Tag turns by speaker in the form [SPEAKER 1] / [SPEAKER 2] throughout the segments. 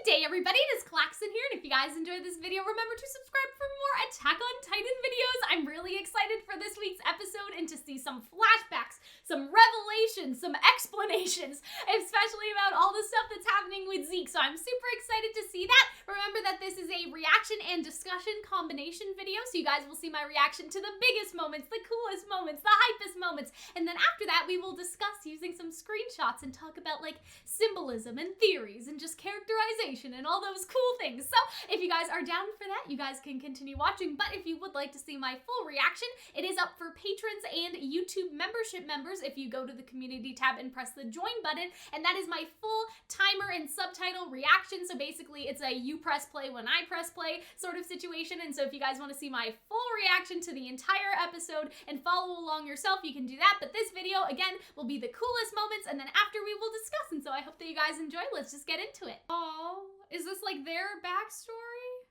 [SPEAKER 1] Good day, everybody. It is Calxiyn here, and if you guys enjoyed this video, remember to subscribe for more Attack on Titan videos. I'm really excited for this week's episode and to see some flashbacks, some revelations, some explanations, especially about all the stuff that's happening with Zeke. So I'm super excited to see that. Remember that this is a reaction and discussion combination video, so you guys will see my reaction to the biggest moments, the coolest moments, the hypest moments, and then after that we will discuss using some screenshots and talk about like symbolism and theories and just characterization and all those cool things. So if you guys are down for that, you guys can continue watching, but if you would like to see my full reaction, it is up for patrons and YouTube membership members if you go to the community tab and press the join button, and that is my full timer and subtitle reaction. So basically it's a you press play when I press play sort of situation, and so if you guys want to see my full reaction to the entire episode and follow along yourself, you can do that. But this video again will be the coolest moments, and then after we will discuss, and so I hope that you guys enjoy. Let's just get into it. Oh, is this like their backstory?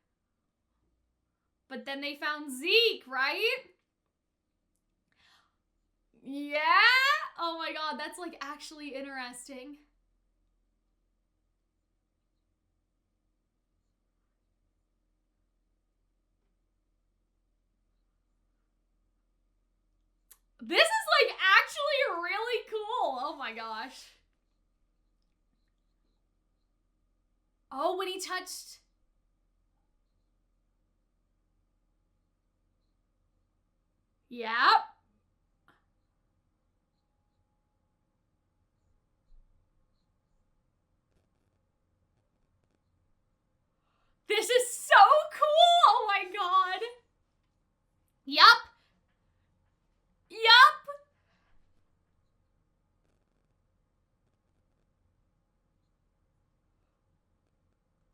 [SPEAKER 1] But then they found Zeke, right? Yeah? Oh my god, that's like actually interesting. This is like actually really cool. Oh my gosh. Oh, when he touched. Yep. This is so cool. Oh my god. Yup. Yup.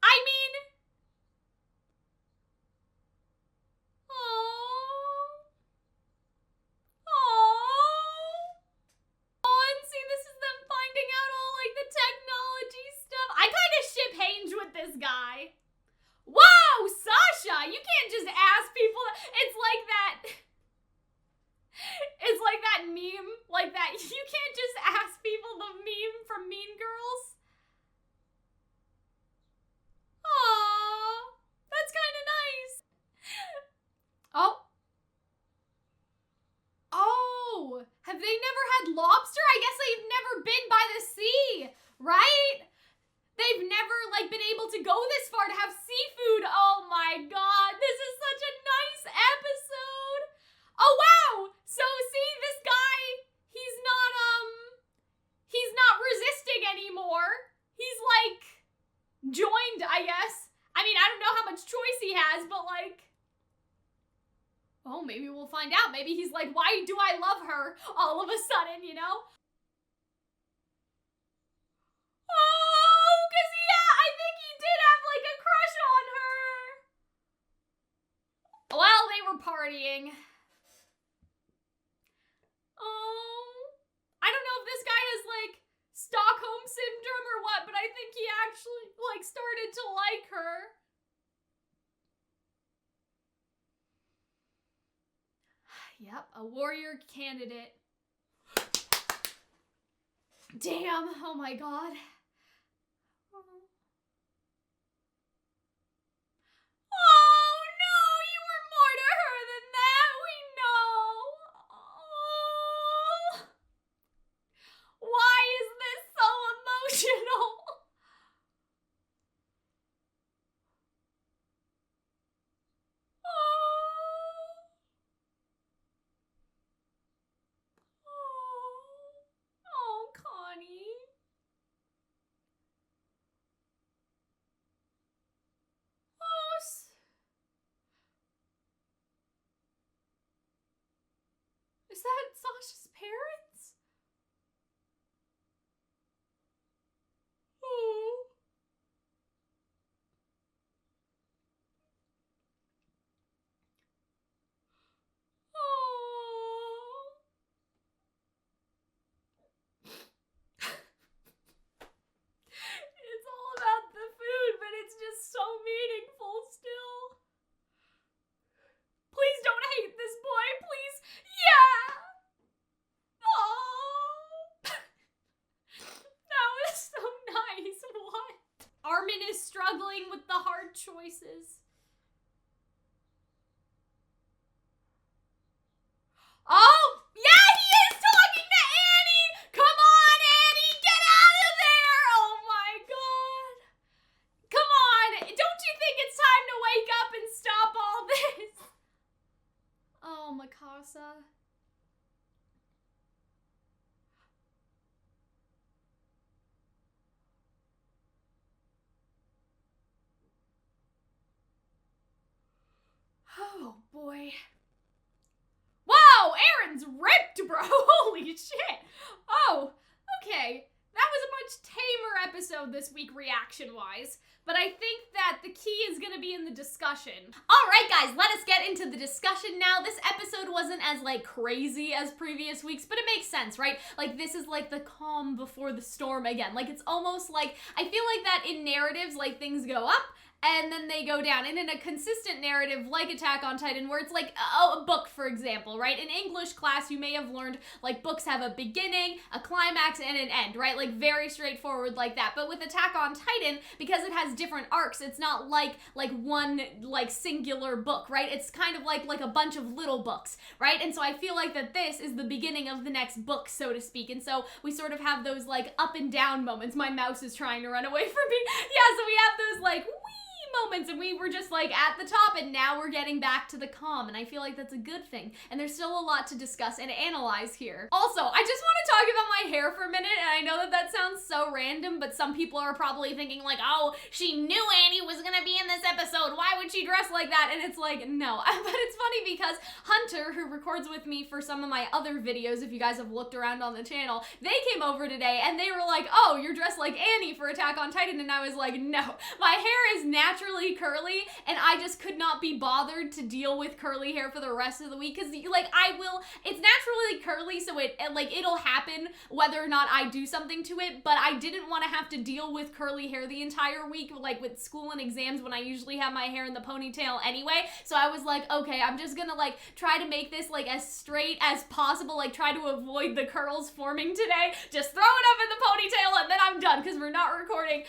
[SPEAKER 1] I mean, oh, and see, this is them finding out all like the technology stuff. I kind of ship Hange with this guy. Wow, Sasha, you can't just ask people. It's like that. It's like that meme, like that. You can't just ask people the meme from Mean Girls. Aww, that's kind of nice. Oh. Oh, have they never had lobster? I guess they've never been by the sea, right? They've never like been able to go this far to have seafood. Oh my god, this is such a nice episode. Oh wow, so see, this guy, he's not resisting anymore. He's like joined, I guess. I mean, I don't know how much choice he has, but like, oh, maybe we'll find out. Maybe he's like, why do I love her all of a sudden, you know? Oh, because yeah, I think he did have like a crush on her. Well, they were partying. Oh, I don't know if this guy has like Stockholm syndrome or what, but I think he actually like started to like her. Yep, a warrior candidate. Damn, oh my god. Oh no, you were more to her than that, we know. Oh. Why is this so emotional? Oh, Connie. Oh, is that Sasha's parents? Oh. Oh. It's all about the food, but it's just so meaningful still. Please don't hate this boy, please. Yeah. Oh. struggling with the hard choices. Oh, yeah, he is talking to Annie! Come on, Annie, get out of there! Oh my god. Come on, don't you think it's time to wake up and stop all this? Oh, Mikasa. Oh, boy. Whoa, Eren's ripped, bro. Holy shit. Oh, okay. That was a much tamer episode this week reaction-wise, but I think that the key is gonna be in the discussion. Alright guys, let us get into the discussion now. This episode wasn't as like crazy as previous weeks, but it makes sense, right? Like this is like the calm before the storm again. Like it's almost like, I feel like that in narratives, like things go up, and then they go down. And in a consistent narrative like Attack on Titan, where it's like a book, for example, right? In English class, you may have learned like books have a beginning, a climax, and an end, right? Like very straightforward like that. But with Attack on Titan, because it has different arcs, it's not like one like singular book, right? It's kind of like a bunch of little books, right? And so I feel like that this is the beginning of the next book, so to speak. And so we sort of have those like up and down moments. My mouse is trying to run away from me. Yeah, so we have those like whee moments, and we were just like at the top, and now we're getting back to the calm, and I feel like that's a good thing, and there's still a lot to discuss and analyze here. Also, I just want to talk about my hair for a minute, and I know that that sounds so random, but some people are probably thinking like, oh, she knew Annie was gonna be in this episode, why would she dress like that? And it's like, no. But it's funny because Hunter, who records with me for some of my other videos, if you guys have looked around on the channel, they came over today and they were like, oh, you're dressed like Annie for Attack on Titan, and I was like, no, my hair is naturally curly, and I just could not be bothered to deal with curly hair for the rest of the week, because like it's naturally curly, so it'll happen whether or not I do something to it, but I didn't want to have to deal with curly hair the entire week, like with school and exams when I usually have my hair in the ponytail anyway. So I was like, okay, I'm just gonna like try to make this like as straight as possible, like try to avoid the curls forming today, just throw it up in the ponytail, and then I'm done, because we're not recording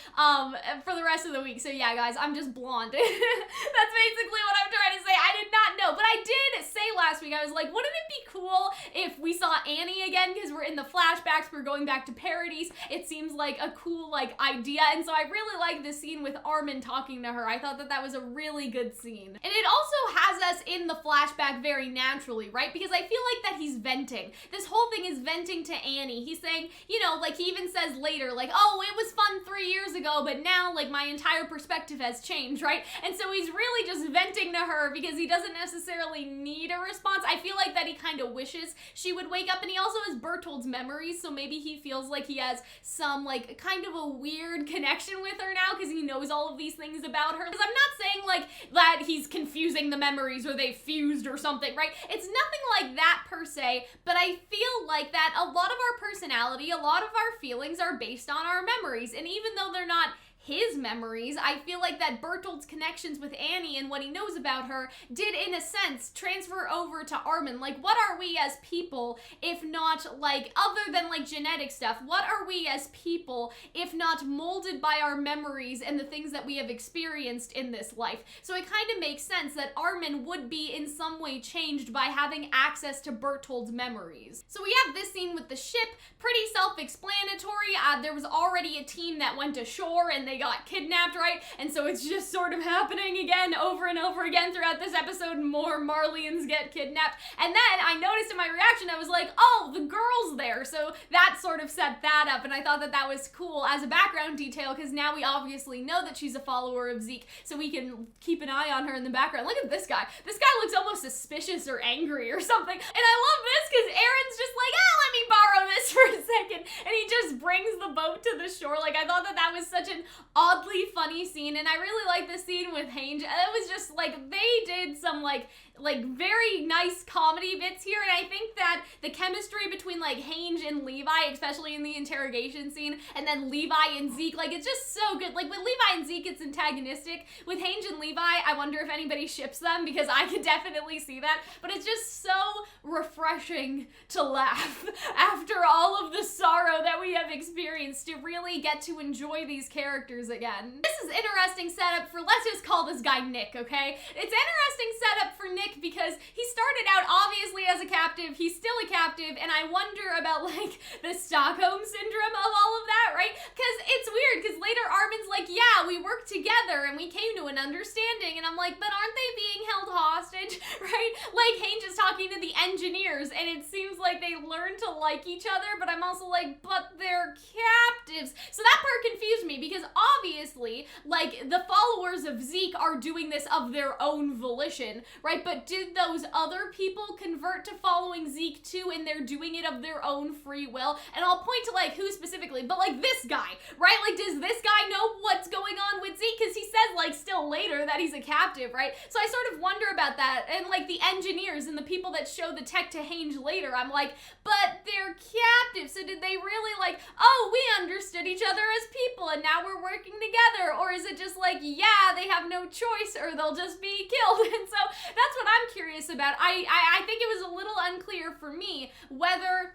[SPEAKER 1] for the rest of the week. So yeah guys, I'm just blonde. That's basically what I'm trying to say. I did not know, but I did say last week, I was like, wouldn't it be cool if we saw Annie again, because we're in the flashbacks, we're going back to Paradise. It seems like a cool like idea, and so I really like this scene with Armin talking to her. I thought that that was a really good scene. And it also has us in the flashback very naturally, right? Because I feel like that he's venting. This whole thing is venting to Annie. He's saying, you know, like he even says later, like, oh, it was fun 3 years ago, but now like my entire perspective has changed, right? And so he's really just venting to her because he doesn't necessarily need a response. I feel like that he kind of wishes she would wake up, and he also has Berthold's memories, so maybe he feels like he has some like kind of a weird connection with her now because he knows all of these things about her. Because I'm not saying like that he's confusing the memories or they fused or something, right? It's nothing like that per se, but I feel like that a lot of our personality, a lot of our feelings are based on our memories, and even though they're not his memories, I feel like that Berthold's connections with Annie and what he knows about her did, in a sense, transfer over to Armin. Like, what are we as people if not, like, other than, like, genetic stuff, what are we as people if not molded by our memories and the things that we have experienced in this life? So it kind of makes sense that Armin would be in some way changed by having access to Berthold's memories. So we have this scene with the ship, pretty self-explanatory. There was already a team that went ashore and they got kidnapped, right? And so it's just sort of happening again over and over again throughout this episode. More Marleyans get kidnapped. And then I noticed in my reaction, I was like, oh, the girl's there. So that sort of set that up, and I thought that that was cool as a background detail, because now we obviously know that she's a follower of Zeke, so we can keep an eye on her in the background. Look at this guy. This guy looks almost suspicious or angry or something. And I love this because Eren's just like, let me borrow this for a second. And he just brings the boat to the shore. Like, I thought that that was such an oddly funny scene, and I really like this scene with Hange. It was just like they did some like very nice comedy bits here, and I think that the chemistry between like Hange and Levi, especially in the interrogation scene, and then Levi and Zeke, like it's just so good. Like with Levi and Zeke, it's antagonistic. With Hange and Levi, I wonder if anybody ships them, because I could definitely see that, but it's just so refreshing to laugh after all of the sorrow that we have experienced, to really get to enjoy these characters characters again. This is interesting setup for, let's just call this guy Nick, okay? It's interesting setup for Nick because he started out obviously as a captive, he's still a captive, and I wonder about like the Stockholm syndrome of all of that, right? Because it's weird, because later Armin's like, yeah, we worked together and we came to an understanding, and I'm like, but aren't they being held hostage, right? Like, Hange is talking to the engineers, and it seems like they learn to like each other, but I'm also like, but they're captives. So that part confused me, because obviously, like, the followers of Zeke are doing this of their own volition, right? But did those other people convert to following Zeke too, and they're doing it of their own free will? And I'll point to, like, who specifically, but, like, this guy, right? Like, does this guy know what's going on with Zeke? Because he says, like, still later that he's a captive, right? So I sort of wonder about that, and, like, the engineers and the people that show the tech to Hange later, I'm like, but they're captives, so did they really, like, oh, we understood each other as people, and now we're working together? Or is it just like, yeah, they have no choice, or they'll just be killed? And so that's what I'm curious about. I think it was a little unclear for me whether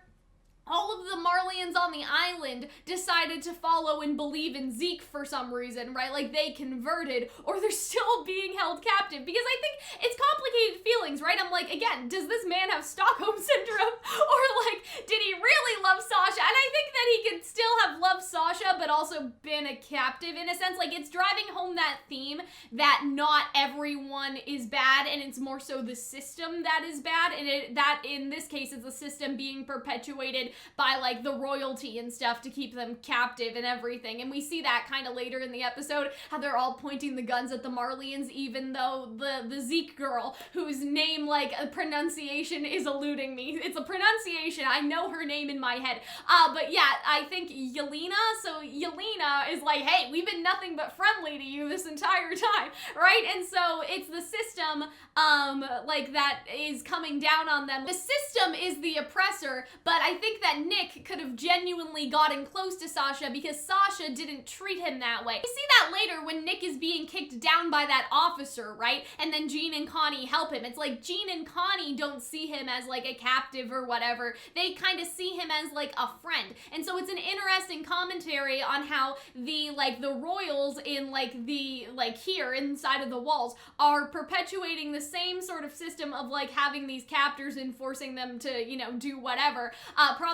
[SPEAKER 1] all of the Marleyans on the island decided to follow and believe in Zeke for some reason, right? Like, they converted, or they're still being held captive. Because I think it's complicated feelings, right? I'm like, again, does this man have Stockholm syndrome? Or, like, did he really love Sasha? And I think that he could still have loved Sasha, but also been a captive in a sense. Like, it's driving home that theme that not everyone is bad, and it's more so the system that is bad. And that, in this case, is the system being perpetuated by, like, the royalty and stuff to keep them captive and everything. And we see that kind of later in the episode, how they're all pointing the guns at the Marleyans, even though the Zeke girl, whose name, like, a pronunciation is eluding me. It's a pronunciation. I know her name in my head. But yeah, I think Yelena, so Yelena is like, hey, we've been nothing but friendly to you this entire time, right? And so it's the system, like, that is coming down on them. The system is the oppressor, but I think that Nick could have genuinely gotten close to Sasha because Sasha didn't treat him that way. We see that later when Nick is being kicked down by that officer, right? And then Jean and Connie help him. It's like Jean and Connie don't see him as, like, a captive or whatever. They kind of see him as, like, a friend. And so it's an interesting commentary on how the royals in, here inside of the walls are perpetuating the same sort of system of, like, having these captors and forcing them to, you know, do whatever.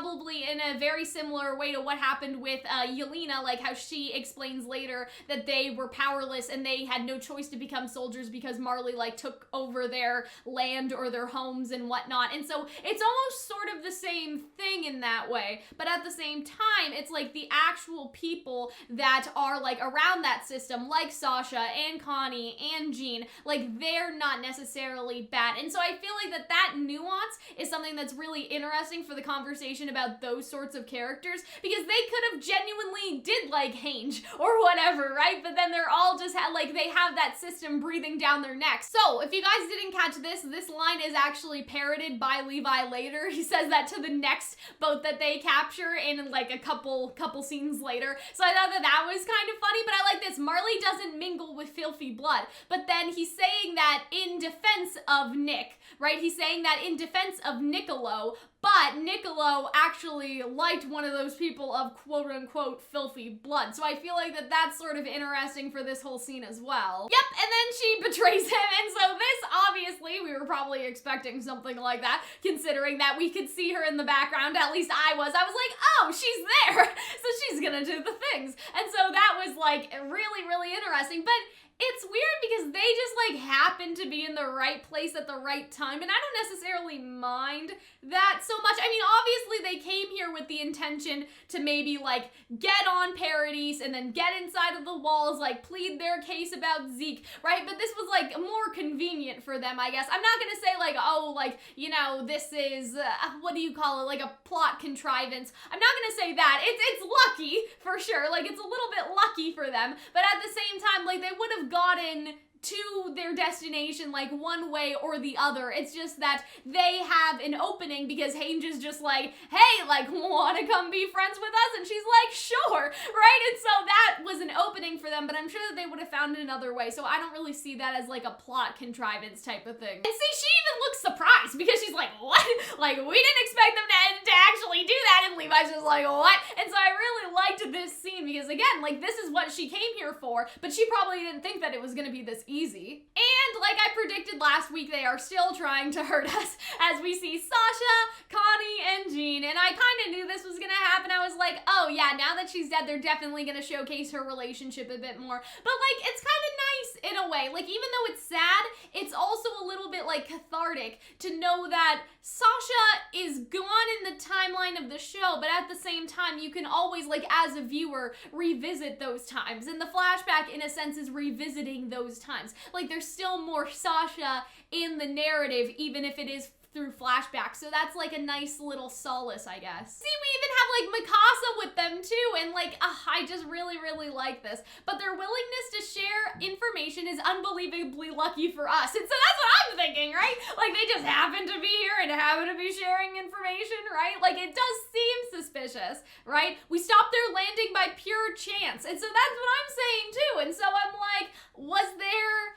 [SPEAKER 1] Probably in a very similar way to what happened with Yelena, like how she explains later that they were powerless and they had no choice to become soldiers because Marley, like, took over their land or their homes and whatnot. And so it's almost sort of the same thing in that way, but at the same time, it's like the actual people that are, like, around that system, like Sasha and Connie and Jean, like, they're not necessarily bad. And so I feel like that nuance is something that's really interesting for the conversation about those sorts of characters, because they could have genuinely did like Hange or whatever, right? But then they're all just they have that system breathing down their necks. So if you guys didn't catch this line is actually parroted by Levi later. He says that to the next boat that they capture in, like, a couple scenes later. So I thought that was kind of funny, but I like this. Marley doesn't mingle with filthy blood, but then he's saying that in defense of Nick, right? He's saying that in defense of Nicolo, but Nicolo actually liked one of those people of quote-unquote filthy blood. So I feel like that's sort of interesting for this whole scene as well. Yep, and then she betrays him, and so this, obviously, we were probably expecting something like that, considering that we could see her in the background. At least I was like, oh, she's there, so she's gonna do the things. And so that was, like, really, really interesting, but it's weird because they just, like, happen to be in the right place at the right time, and I don't necessarily mind that so much. I mean, obviously they came here with the intention to maybe, like, get on Paradise and then get inside of the walls, like, plead their case about Zeke, right? But this was, like, more convenient for them, I guess. I'm not gonna say, like, oh, like, you know, this is, what do you call it, like, a plot contrivance. I'm not gonna say that. It's lucky, for sure. Like, it's a little bit lucky for them, but at the same time, like, they would have gotten to their destination like one way or the other. It's just that they have an opening because Hange is just like, hey, like, wanna come be friends with us? And she's like, sure, right? And so that was an opening for them, but I'm sure that they would have found another way. So I don't really see that as like a plot contrivance type of thing. And see, she even looks surprised because she's like, what? Like, we didn't expect them to actually do that. And Levi's just like, what? And so I really liked this scene because again, like, this is what she came here for, but she probably didn't think that it was gonna be this easy. And like I predicted last week, they are still trying to hurt us as we see Sasha, Connie, and Jean. And I kind of knew this was gonna happen. I was like, oh yeah, now that she's dead, they're definitely gonna showcase her relationship a bit more. But like, it's kind of nice in a way. Like, even though it's sad, it's also a little bit like cathartic to know that Sasha is gone in the timeline of the show, but at the same time, you can always, like, as a viewer, revisit those times. And the flashback, in a sense, is revisiting those times. Like, there's still more Sasha in the narrative, even if it is through flashbacks. So that's like a nice little solace, I guess. See, we even have like Mikasa with them too, and like, I just really, really like this. But their willingness to share information is unbelievably lucky for us. And so that's what I'm thinking, right? Like, they just happen to be here and happen to be sharing information, right? Like, it does seem suspicious, right? We stopped their landing by pure chance. And so that's what I'm saying too. And so I'm like, was there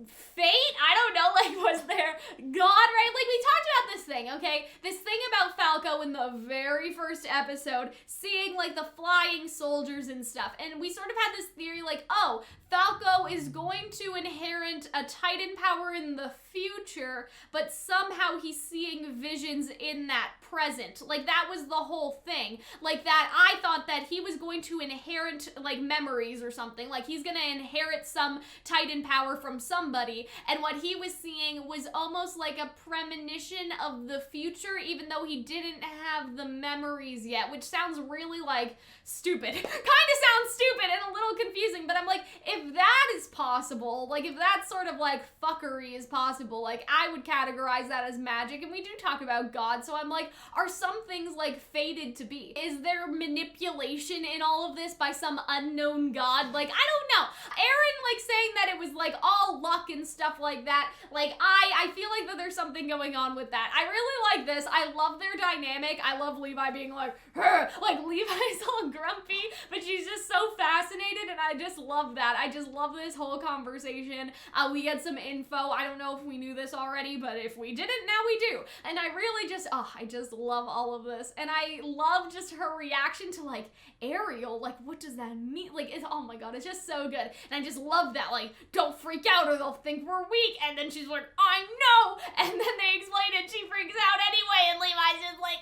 [SPEAKER 1] fate? I don't know, like, was there God, right? Like, we talked about this thing, okay? This thing about Falco in the very first episode, seeing, like, the flying soldiers and stuff. And we sort of had this theory, like, oh, Falco is going to inherit a Titan power in the future, but somehow he's seeing visions in that present. Like, that was the whole thing. Like, that I thought that he was going to inherit, like, memories or something. Like, he's gonna inherit some Titan power from somebody, and what he was seeing was almost like a premonition of the future, even though he didn't have the memories yet, which sounds really, like, stupid. Kind of sounds stupid and a little confusing, but I'm like, if that is possible, like, if that sort of, like, fuckery is possible, like, I would categorize that as magic, and we do talk about God, so I'm like, are some things, like, fated to be? Is there manipulation in all of this by some unknown God? Like, I don't know. Eren, like, saying that it was, like, all luck and stuff like that, like, I feel like that there's something going on with that. I really like this. I love their dynamic. I love Levi being like, her, like, Levi's all grumpy, but she's just so fascinated, and I just love that. I just love this whole conversation. We get some info. I don't know if we knew this already, but if we didn't, now we do. And I really just, I just love all of this. And I love just her reaction to, like, Ariel, like, what does that mean? Like, it's, oh my god, it's just so good. And I just love that, like, don't freak out or they'll think we're weak. And then she's like, I know. And then they explain it, she freaks out anyway, and Levi's just like,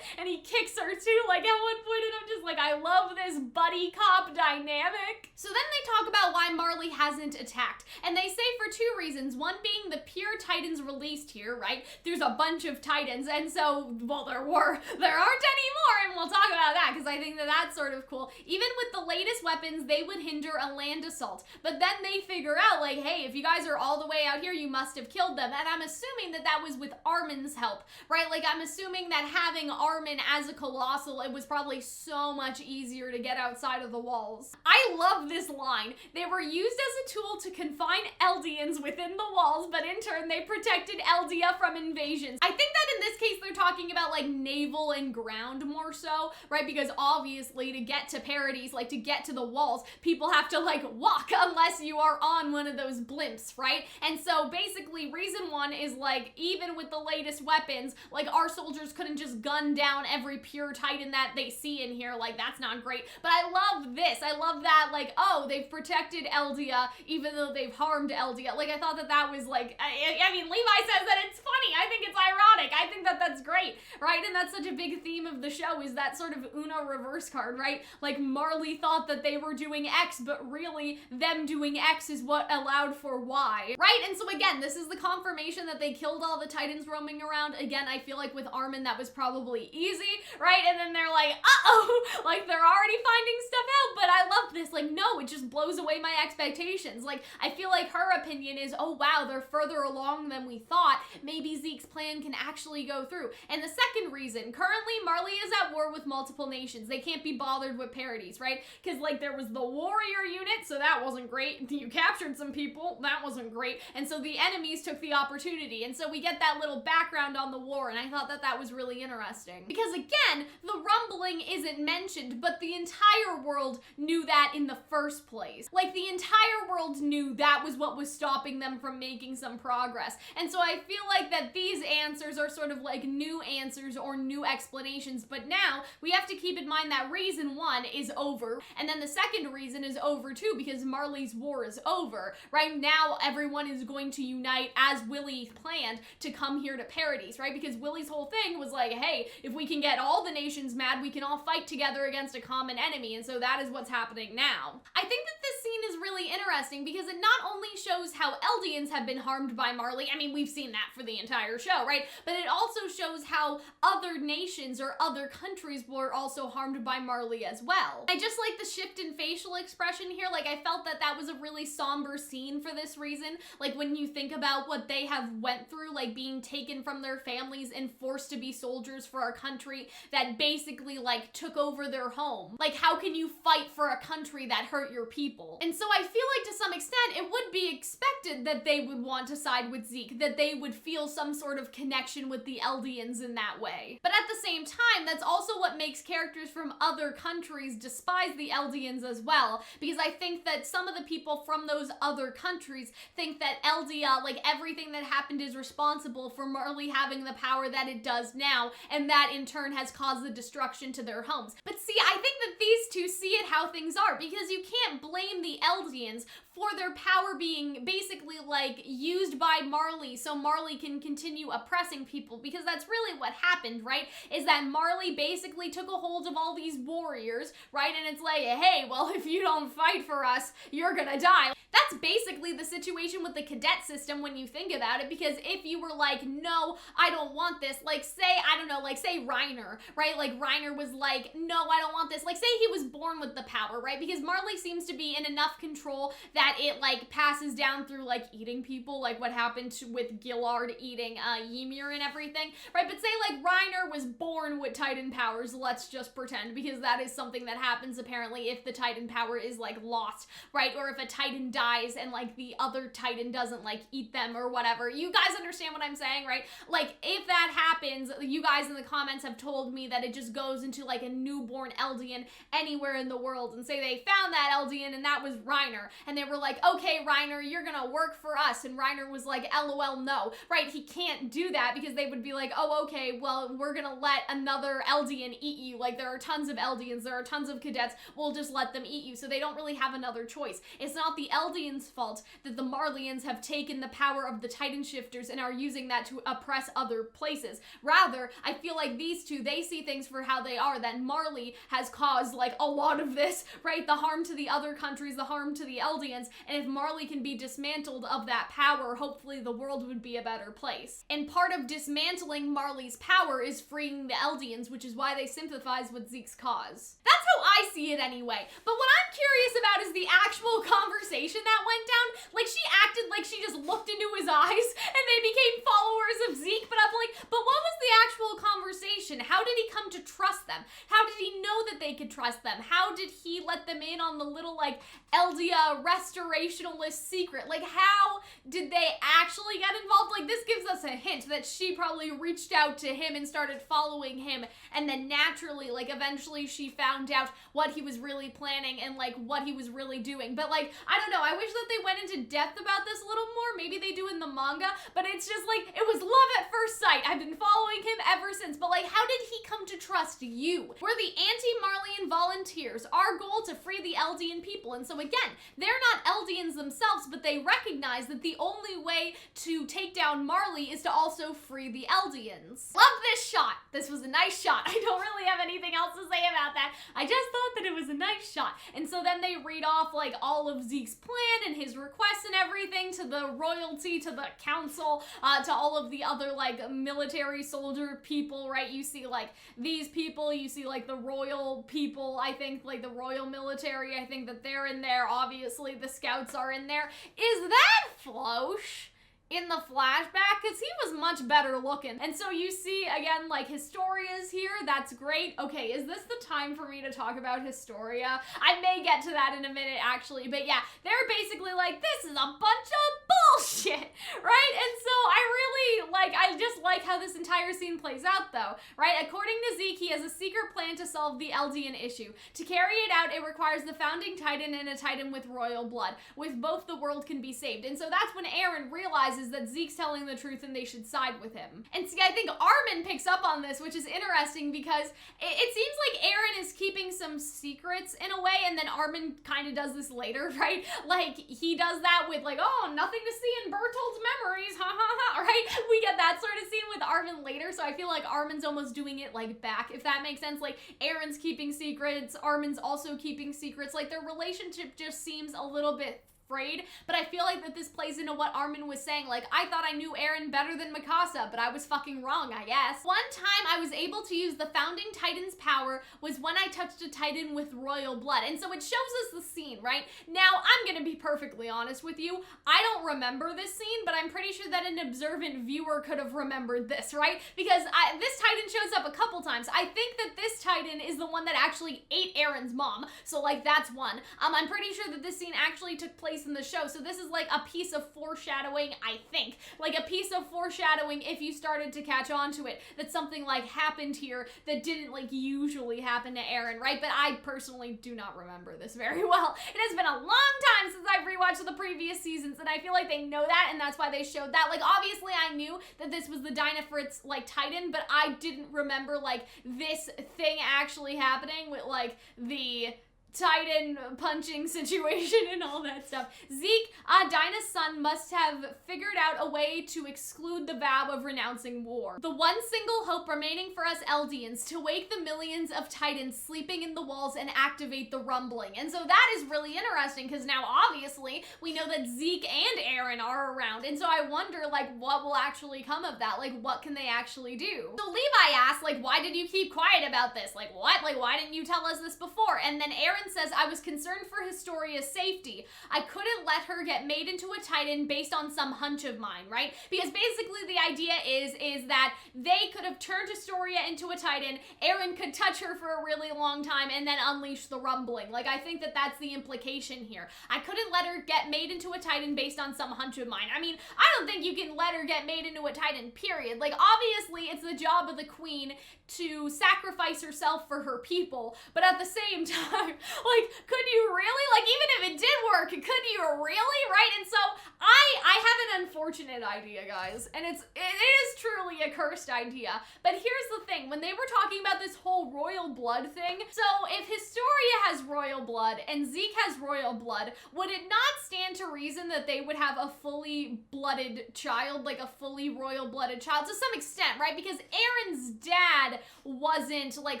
[SPEAKER 1] and he kicks her too, like, at one point, and I'm just like, I love this buddy cop dynamic. So then they talk about why Marley hasn't attacked. And they say for two reasons. One being the pure Titans released here, right? There's a bunch of Titans, and so, well, there aren't any more, and we'll talk about that, because I think that that's sort of cool. Even with the latest weapons, they would hinder a land assault. But then they figure out, like, hey, if you guys are all the way out here, you must have killed them. And I'm assuming that that was with Armin's help, right? Like, I'm assuming that having Armin as a colossal, it was probably so much easier to get outside of the walls. I love this line. They were used as a tool to confine Eldians within the walls, but in turn, they protected Eldia from invasions. I think that in this case, they're talking about, like, naval and ground more so, right? Because obviously, to get to Paradise, like, to get to the walls, people have to, like, walk unless you are on one of those blimps, right? And so basically, reason one is, like, even with the latest weapons, like, our soldiers couldn't just gun down every pure Titan that they see in here. Like, that's not great. But I love this. I love that, like, oh, they've protected Eldia even though they've harmed Eldia. Like, I thought that that was, like, I mean, Levi says that it's funny. I think it's ironic. I think that that's great, right? And that's such a big theme of the show, is that sort of Uno reverse card, right? Like, Marley thought that they were doing X, but really, them doing X is what allowed for Y, right? And so again, this is the confirmation that they killed all the Titans roaming around. Again, I feel like with Armin, that was probably easy, right? And then they're like, uh-oh, like, they're already finding stuff out, but I love this. Like, no, it just blows away my expectations. Like, I feel like her opinion is, oh wow, they're further along than we thought. Maybe Zeke's plan can actually go through. And the second reason, currently Marley is at war with multiple nations. They can't be bothered with Paradise, right? Because, like, there was the warrior unit, so that wasn't great. You captured some people, that that wasn't great. And so the enemies took the opportunity. And so we get that little background on the war, and I thought that that was really interesting. Because again, the rumbling isn't mentioned, but the entire world knew that in the first place. Like, the entire world knew that was what was stopping them from making some progress. And so I feel like that these answers are sort of like new answers or new explanations, but now we have to keep in mind that reason one is over, and then the second reason is over too, because Marley's war is over. Right now, everyone is going to unite as Willie planned to come here to Paradise, right? Because Willie's whole thing was like, hey, if we can get all the nations mad, we can all fight together against a common enemy, and so that is what's happening now. I think that this scene is really interesting because it not only shows how Eldians have been harmed by Marley, I mean, we've seen that for the entire show, right? But it also shows how other nations or other countries were also harmed by Marley as well. I just like the shift in facial expression here. Like, I felt that that was a really somber scene for this reason. Like, when you think about what they have went through, like being taken from their families and forced to be soldiers for our country that basically like took over their home. Like, how can you fight for a country that hurt your people? And so I feel like to some extent it would be expected that they would want to side with Zeke, that they would feel some sort of connection with the Eldians in that way. But at the same time, that's also what makes characters from other countries despise the Eldians as well, because I think that some of the people from those other countries think that Eldia, like everything that happened, is responsible for Marley having the power that it does now, and that in turn has caused the destruction to their homes. But see, I think that these two see it how things are, because you can't blame the Eldians for their power being basically like used by Marley so Marley can continue oppressing people, because that's really what happened, right? Is that Marley basically took a hold of all these warriors, right? And it's like, hey, well, if you don't fight for us, you're gonna die. That's basically the situation with the cadet system when you think about it, because if you were like, no, I don't want this, like say, I don't know, like say Reiner, right? Like Reiner was like, no, I don't want this. Like say he was born with the power, right? Because Marley seems to be in enough control that it like passes down through like eating people, like what happened with Gillard eating Ymir and everything, right? But say like Reiner was born with Titan powers, let's just pretend, because that is something that happens apparently if the Titan power is like lost, right? Or if a Titan dies and like the other Titan doesn't like eat them or whatever. You guys understand what I'm saying, right? Like if that happens, you guys in the comments have told me that it just goes into like a newborn Eldian anywhere in the world, and say they found that Eldian and that was Reiner, and they were like, okay, Reiner, you're gonna work for us, and Reiner was like, LOL, no, right? He can't do that, because they would be like, oh, okay, well, we're gonna let another Eldian eat you. Like, there are tons of Eldians, there are tons of cadets, we'll just let them eat you. So they don't really have another choice. It's not the Eldians' fault that the Marleyans have taken the power of the Titan shifters and are using that to oppress other places. Rather, I feel like these two, they see things for how they are, that Marley has caused like a lot of this, right? The harm to the other countries, the harm to the Eldians, and if Marley can be dismantled of that power, hopefully the world would be a better place. And part of dismantling Marley's power is freeing the Eldians, which is why they sympathize with Zeke's cause. That's how I see it anyway. But what I'm curious about is the actual conversation that went down. Like, she acted like she just looked into his eyes and they became followers of Zeke, but I'm like, but what was the actual conversation? How did he come to trust them? How did he know that they could trust them? How did he let them in on the little like Eldia restorationalist secret? Like, how did they actually get involved? Like, this gives us a hint that she probably reached out to him and started following him, and then naturally, like, eventually she found out what he was really planning and like what he was really doing. But like, I don't know, I wish that they went into depth about this a little more. Maybe they do in the manga, but it's just like, it was love at first sight. I've been following him ever since, but like, how did he come to trust you? We're the anti-Marleyan volunteers. Our goal to free the Eldian people. And so again, they're not Eldians themselves, but they recognize that the only way to take down Marley is to also free the Eldians. Love this shot. This was a nice shot. I don't really have anything else to say about that. I just thought that it was a nice shot. And so then they read off like all of Zeke's plan and his requests and everything to the royalty, to the council, to all of the other like military soldier people, right? You see like these people, you see like the royal people, I think like the royal military, I think that they're in there. Obviously the scouts are in there. Is that Floch in the flashback? Because he was much better looking. And so you see, again, like, Historia's here. That's great. Okay, is this the time for me to talk about Historia? I may get to that in a minute, actually. But yeah, they're basically like, this is a bunch of bullshit, right? And so I just like how this entire scene plays out though, right? According to Zeke, he has a secret plan to solve the Eldian issue. To carry it out, it requires the founding titan and a titan with royal blood. With both, the world can be saved. And so that's when Eren realizes that Zeke's telling the truth and they should side with him. And see, I think Armin picks up on this, which is interesting because it seems like Eren is keeping some secrets in a way, and then Armin kind of does this later, right? Like, he does that with like, oh, nothing to see in Bertolt's memories, ha ha ha, right? We get that sort of scene with Armin later, so I feel like Armin's almost doing it like back, if that makes sense. Like, Eren's keeping secrets, Armin's also keeping secrets. Like, their relationship just seems a little bit frayed, but I feel like that this plays into what Armin was saying. Like, I thought I knew Eren better than Mikasa, but I was fucking wrong, I guess. One time I was able to use the founding titan's power was when I touched a titan with royal blood. And so it shows us the scene, right? Now, I'm gonna be perfectly honest with you. I don't remember this scene, but I'm pretty sure that an observant viewer could have remembered this, right? Because this titan shows up a couple times. I think that this titan is the one that actually ate Eren's mom. So, like, that's one. I'm pretty sure that this scene actually took place in the show, so this is like a piece of foreshadowing, I think. Like a piece of foreshadowing if you started to catch on to it, that something like happened here that didn't like usually happen to Eren, right? But I personally do not remember this very well. It has been a long time since I've rewatched the previous seasons, and I feel like they know that, and that's why they showed that. Like, obviously I knew that this was the Dynafritz, like, titan, but I didn't remember, like, this thing actually happening with, like, the titan punching situation and all that stuff. Zeke, Dinah's son, must have figured out a way to exclude the vow of renouncing war. The one single hope remaining for us Eldians, to wake the millions of titans sleeping in the walls and activate the rumbling. And so that is really interesting, because now obviously we know that Zeke and Eren are around, and so I wonder, like, what will actually come of that? Like, what can they actually do? So Levi asks, like, why did you keep quiet about this? Like, what? Like, why didn't you tell us this before? And then Eren says, I was concerned for Historia's safety. I couldn't let her get made into a titan based on some hunch of mine, right? Because basically the idea is that they could have turned Historia into a titan, Eren could touch her for a really long time, and then unleash the rumbling. Like, I think that that's the implication here. I couldn't let her get made into a titan based on some hunch of mine. I mean, I don't think you can let her get made into a titan, period. Like, obviously it's the job of the queen to sacrifice herself for her people, but at the same time, like, could you really? Like, even if it did work, could you really, right? And so I have an unfortunate idea, guys, and it is truly a cursed idea. But here's the thing, when they were talking about this whole royal blood thing, so if Historia has royal blood and Zeke has royal blood, would it not stand to reason that they would have a fully blooded child, like a fully royal blooded child to some extent, right? Because Eren's dad wasn't like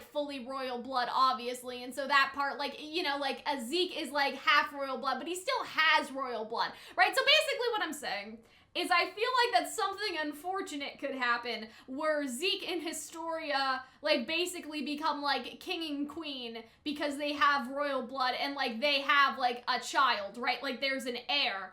[SPEAKER 1] fully royal blood, obviously, and so that part, like, you know, like a Zeke is like half royal blood, but he still has royal blood, right? So basically what I'm saying is I feel like that something unfortunate could happen where Zeke and Historia like basically become like king and queen because they have royal blood and like they have like a child, right? Like there's an heir.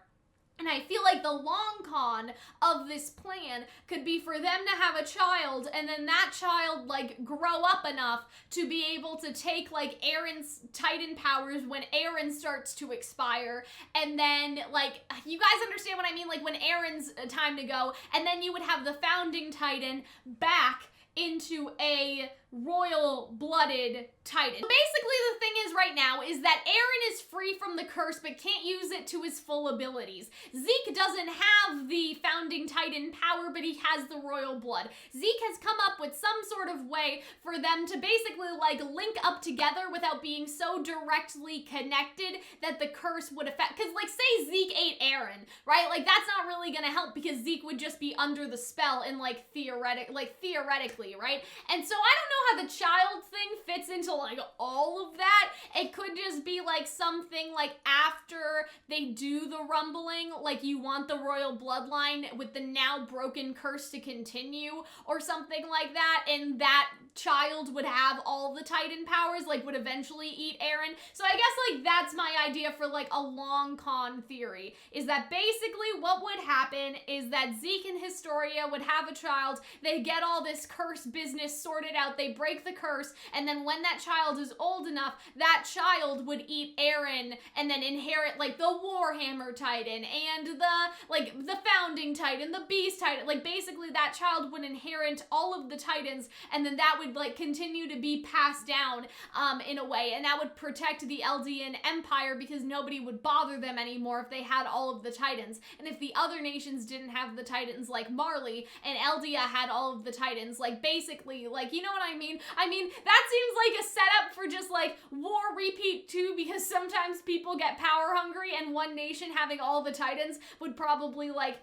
[SPEAKER 1] And I feel like the long con of this plan could be for them to have a child, and then that child, like, grow up enough to be able to take, like, Eren's titan powers when Eren starts to expire, and then, like, you guys understand what I mean? Like, when Eren's time to go, and then you would have the founding titan back into a royal-blooded titan. So basically the thing is right now is that Eren is free from the curse but can't use it to his full abilities. Zeke doesn't have the founding titan power, but he has the royal blood. Zeke has come up with some sort of way for them to basically like link up together without being so directly connected that the curse would affect, because like say Zeke ate Eren, right? Like that's not really gonna help because Zeke would just be under the spell and like theoretically, right? And so I don't know how the child thing fits into like all of that. It could just be like something like after they do the rumbling, like you want the royal bloodline with the now broken curse to continue or something like that, and that child would have all the titan powers, like would eventually eat Eren. So I guess like that's my idea for like a long con theory, is that basically what would happen is that Zeke and Historia would have a child, they get all this curse business sorted out, they break the curse, and then when that child is old enough, that child would eat Eren and then inherit like the Warhammer Titan and the Founding Titan, the Beast Titan. Like basically that child would inherit all of the Titans, and then that would like continue to be passed down in a way, and that would protect the Eldian Empire because nobody would bother them anymore if they had all of the Titans. And if the other nations didn't have the Titans like Marley, and Eldia had all of the Titans, like basically, like, you know what I mean? I mean, that seems like a setup for just like War Repeat 2, because sometimes people get power hungry and one nation having all the Titans would probably like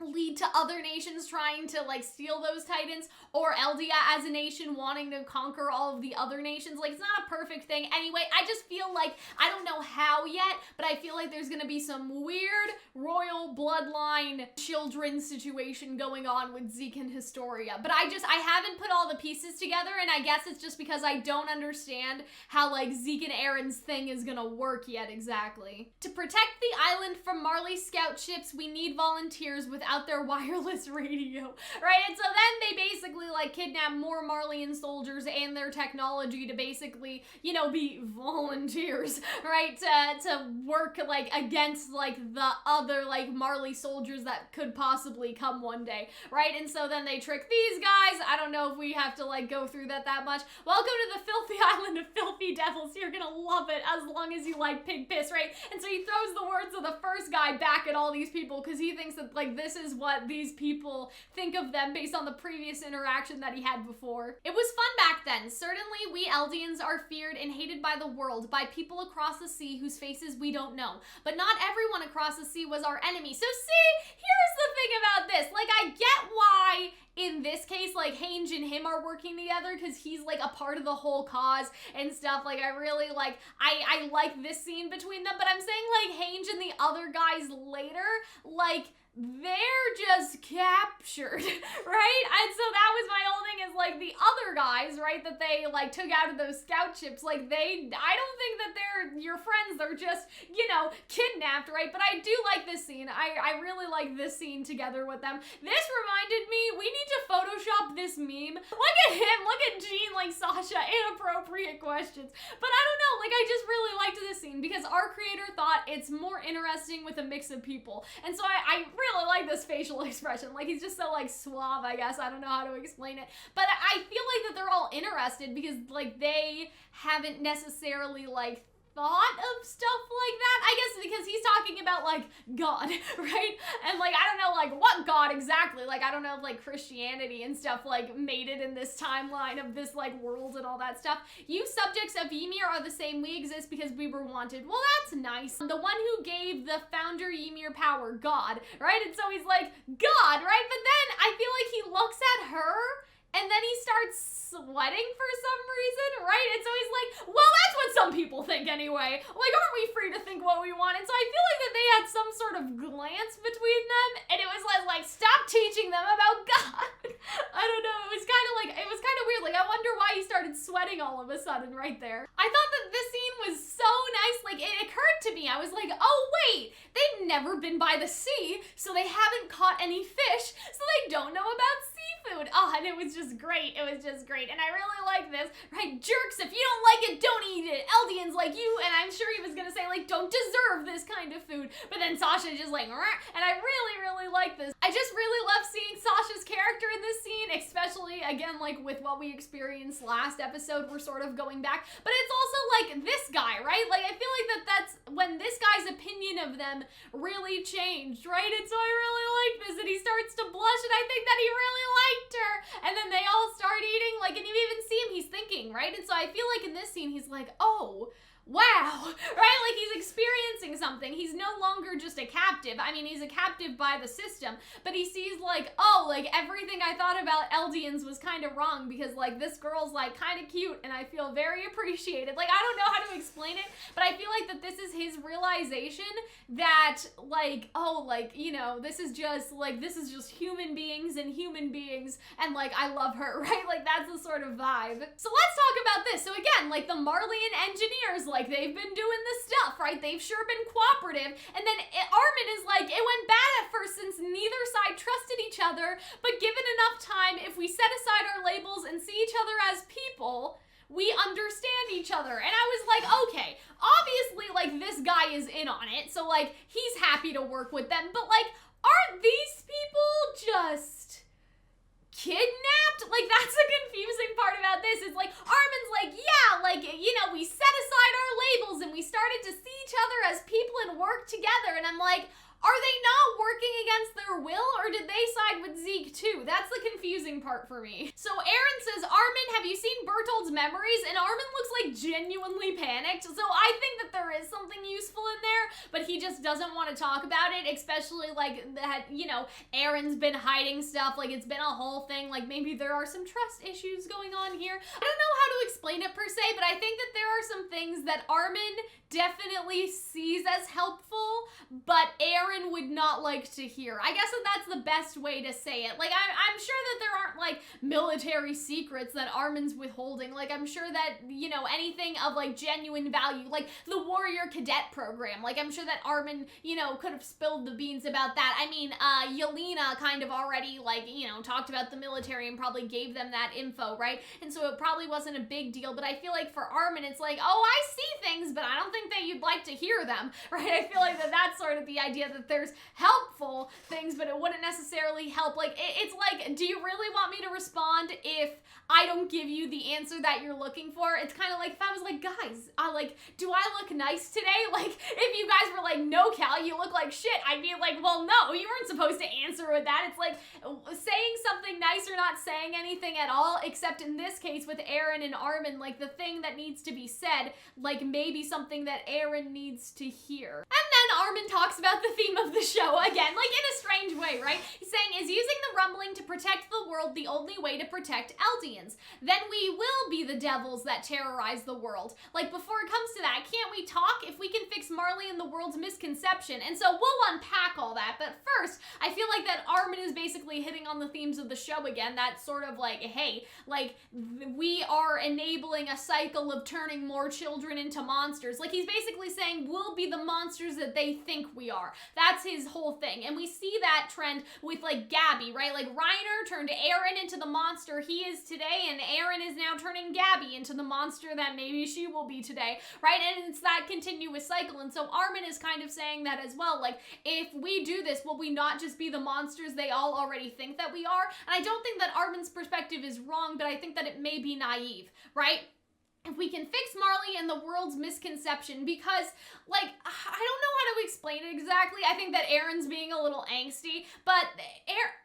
[SPEAKER 1] lead to other nations trying to like steal those Titans, or Eldia as a nation wanting to conquer all of the other nations. Like, it's not a perfect thing. Anyway, I just feel like, I don't know how yet, but I feel like there's gonna be some weird royal bloodline children situation going on with Zeke and Historia. But I haven't put all the pieces together, and I guess it's just because I don't understand how like Zeke and Eren's thing is gonna work yet exactly. To protect the island from Marley's scout ships, we need volunteers without their wireless radio, right? And so then they basically like kidnap more Marleyan soldiers and their technology to basically, you know, be volunteers, right? To work like against like the other like Marley soldiers that could possibly come one day, right? And so then they trick these guys. I don't know if we have to like go through that much. Welcome to the filthy island of filthy devils. You're gonna love it as long as you like pig piss, right? And so he throws the words of the first guy back at all these people because he thinks that like this is what these people think of them based on the previous interaction that he had before. It was fun back then. Certainly we Eldians are feared and hated by the world, by people across the sea whose faces we don't know. But not everyone across the sea was our enemy. So see, here's the thing about this. Like, I get why in this case, like, Hange and him are working together because he's, like, a part of the whole cause and stuff. Like, I really, like, I like this scene between them, but I'm saying, like, Hange and the other guys later, like, they're just captured, right? And so that was my whole thing, is like the other guys, right, that they like took out of those scout ships, like I don't think that they're your friends, they're just, you know, kidnapped, right? But I do like this scene. I really like this scene together with them. This reminded me, we need to Photoshop this meme. Look at him, look at Jean, like Sasha, inappropriate questions. But I don't know, like I just really liked this scene because our creator thought it's more interesting with a mix of people. And so I really like this facial expression. Like, he's just so like suave, I guess. I don't know how to explain it. But I feel like that they're all interested because like they haven't necessarily like thought of stuff like that. I guess because he's talking about like God, right? And like, I don't know like what God exactly. Like, I don't know if like Christianity and stuff like made it in this timeline of this like world and all that stuff. You subjects of Ymir are the same. We exist because we were wanted. Well, that's nice. The one who gave the founder Ymir power, God, right? And so he's like, God, right? But then I feel like he looks at her and then he starts sweating for some reason, right? And so he's like, well, that's what some people think anyway. Like, aren't we free to think what we want? And so I feel like that they had some sort of glance between them, and it was like stop teaching them about God. I don't know. It was kind of weird. Like, I wonder why he started sweating all of a sudden right there. I thought that this scene was so nice. Like, it occurred to me. I was like, oh, wait, they've never been by the sea, so they haven't caught any fish, so they don't know about seafood. Oh, and it was just great. It was just great. And I really like this, right? Jerks, if you don't like it, don't eat it. Eldians like you, and I'm sure he was gonna say, like, don't deserve this kind of food. But then Sasha just like, rah, and I really, really like this. I just really love seeing Sasha's character in this scene, especially, again, like, with what we experienced last episode, we're sort of going back. But it's also, like, this guy, right? Like, I feel like that's when this guy's opinion of them really changed, right? And so I really like this, and he starts to blush, and I think that he really liked her. And then they all start eating, like, and you even see him, he's thinking, right? And so I feel like in this scene, he's like, oh, wow, right? Like, he's experiencing something. He's no longer just a captive. I mean, he's a captive by the system, but he sees like, oh, like everything I thought about Eldians was kind of wrong because like this girl's like kind of cute and I feel very appreciated. Like, I don't know how to explain it, but I feel like that this is his realization that like, oh, like, you know, this is just human beings and like, I love her, right? Like, that's the sort of vibe. So let's talk about this. So again, like the Marleyan engineers, like they've been doing this stuff, right? They've sure been cooperative. And then Armin is like, it went bad at first since neither side trusted each other, but given enough time, if we set aside our labels and see each other as people, people, we understand each other. And I was like, okay, obviously, like, this guy is in on it, so, like, he's happy to work with them, but, like, aren't these people just kidnapped? Like, that's the confusing part about this, is, like, Armin's like, yeah, like, you know, we set aside our labels and we started to see each other as people and work together, and I'm like, are they not working against their will, or did they side with Zeke too? That's the confusing part for me. So Eren says, Armin, have you seen Berthold's memories? And Armin looks like genuinely panicked. So I think that there is something useful in there, but he just doesn't want to talk about it, especially like that, you know, Eren's been hiding stuff. Like, it's been a whole thing. Like, maybe there are some trust issues going on here. I don't know how to explain it per se, but I think that there are some things that Armin definitely sees as helpful, but Eren would not like to hear. I guess that that's the best way to say it. Like, I'm sure that there aren't, like, military secrets that Armin's withholding. Like, I'm sure that, you know, anything of, like, genuine value, like the warrior cadet program, like, I'm sure that Armin, you know, could have spilled the beans about that. I mean, Yelena kind of already, like, you know, talked about the military and probably gave them that info, right? And so it probably wasn't a big deal, but I feel like for Armin, it's like, oh, I see things, but I don't think that you'd like to hear them, right? I feel like that's sort of the idea, that there's helpful things, but it wouldn't necessarily help. Like, it's like, do you really want me to respond if I don't give you the answer that you're looking for? It's kind of like if I was like, guys, like, do I look nice today? Like, if you guys were like, no, Cal, you look like shit, I'd be like, well, no, you weren't supposed to answer with that. It's like saying something nice or not saying anything at all, except in this case with Eren and Armin, like, the thing that needs to be said, like, maybe something that Eren needs to hear. And then Armin talks about the theme of the show again, like, in a strange way, right? He's saying, is using the rumbling to protect the world the only way to protect Eldians? Then we will be the devils that terrorize the world. Like, before it comes to that, can't we talk? If we can fix Marley and the world's misconception. And so we'll unpack all that, but first, I feel like that Armin is basically hitting on the themes of the show again. That's sort of like, hey, like, we are enabling a cycle of turning more children into monsters. Like, he's basically saying we'll be the monsters that they think we are. That's his whole thing. And we see that trend with, like, Gabby, right? Like, Reiner turned Eren into the monster he is today, and Eren is now turning Gabby into the monster that maybe she will be today, right? And it's that continuous cycle. And so Armin is kind of saying that as well. Like, if we do this, will we not just be the monsters they all already think that we are? And I don't think that Armin's perspective is wrong, but I think that it may be naive, right? If we can fix Marley and the world's misconception, because, like, I don't know how to explain it exactly. I think that Eren's being a little angsty, but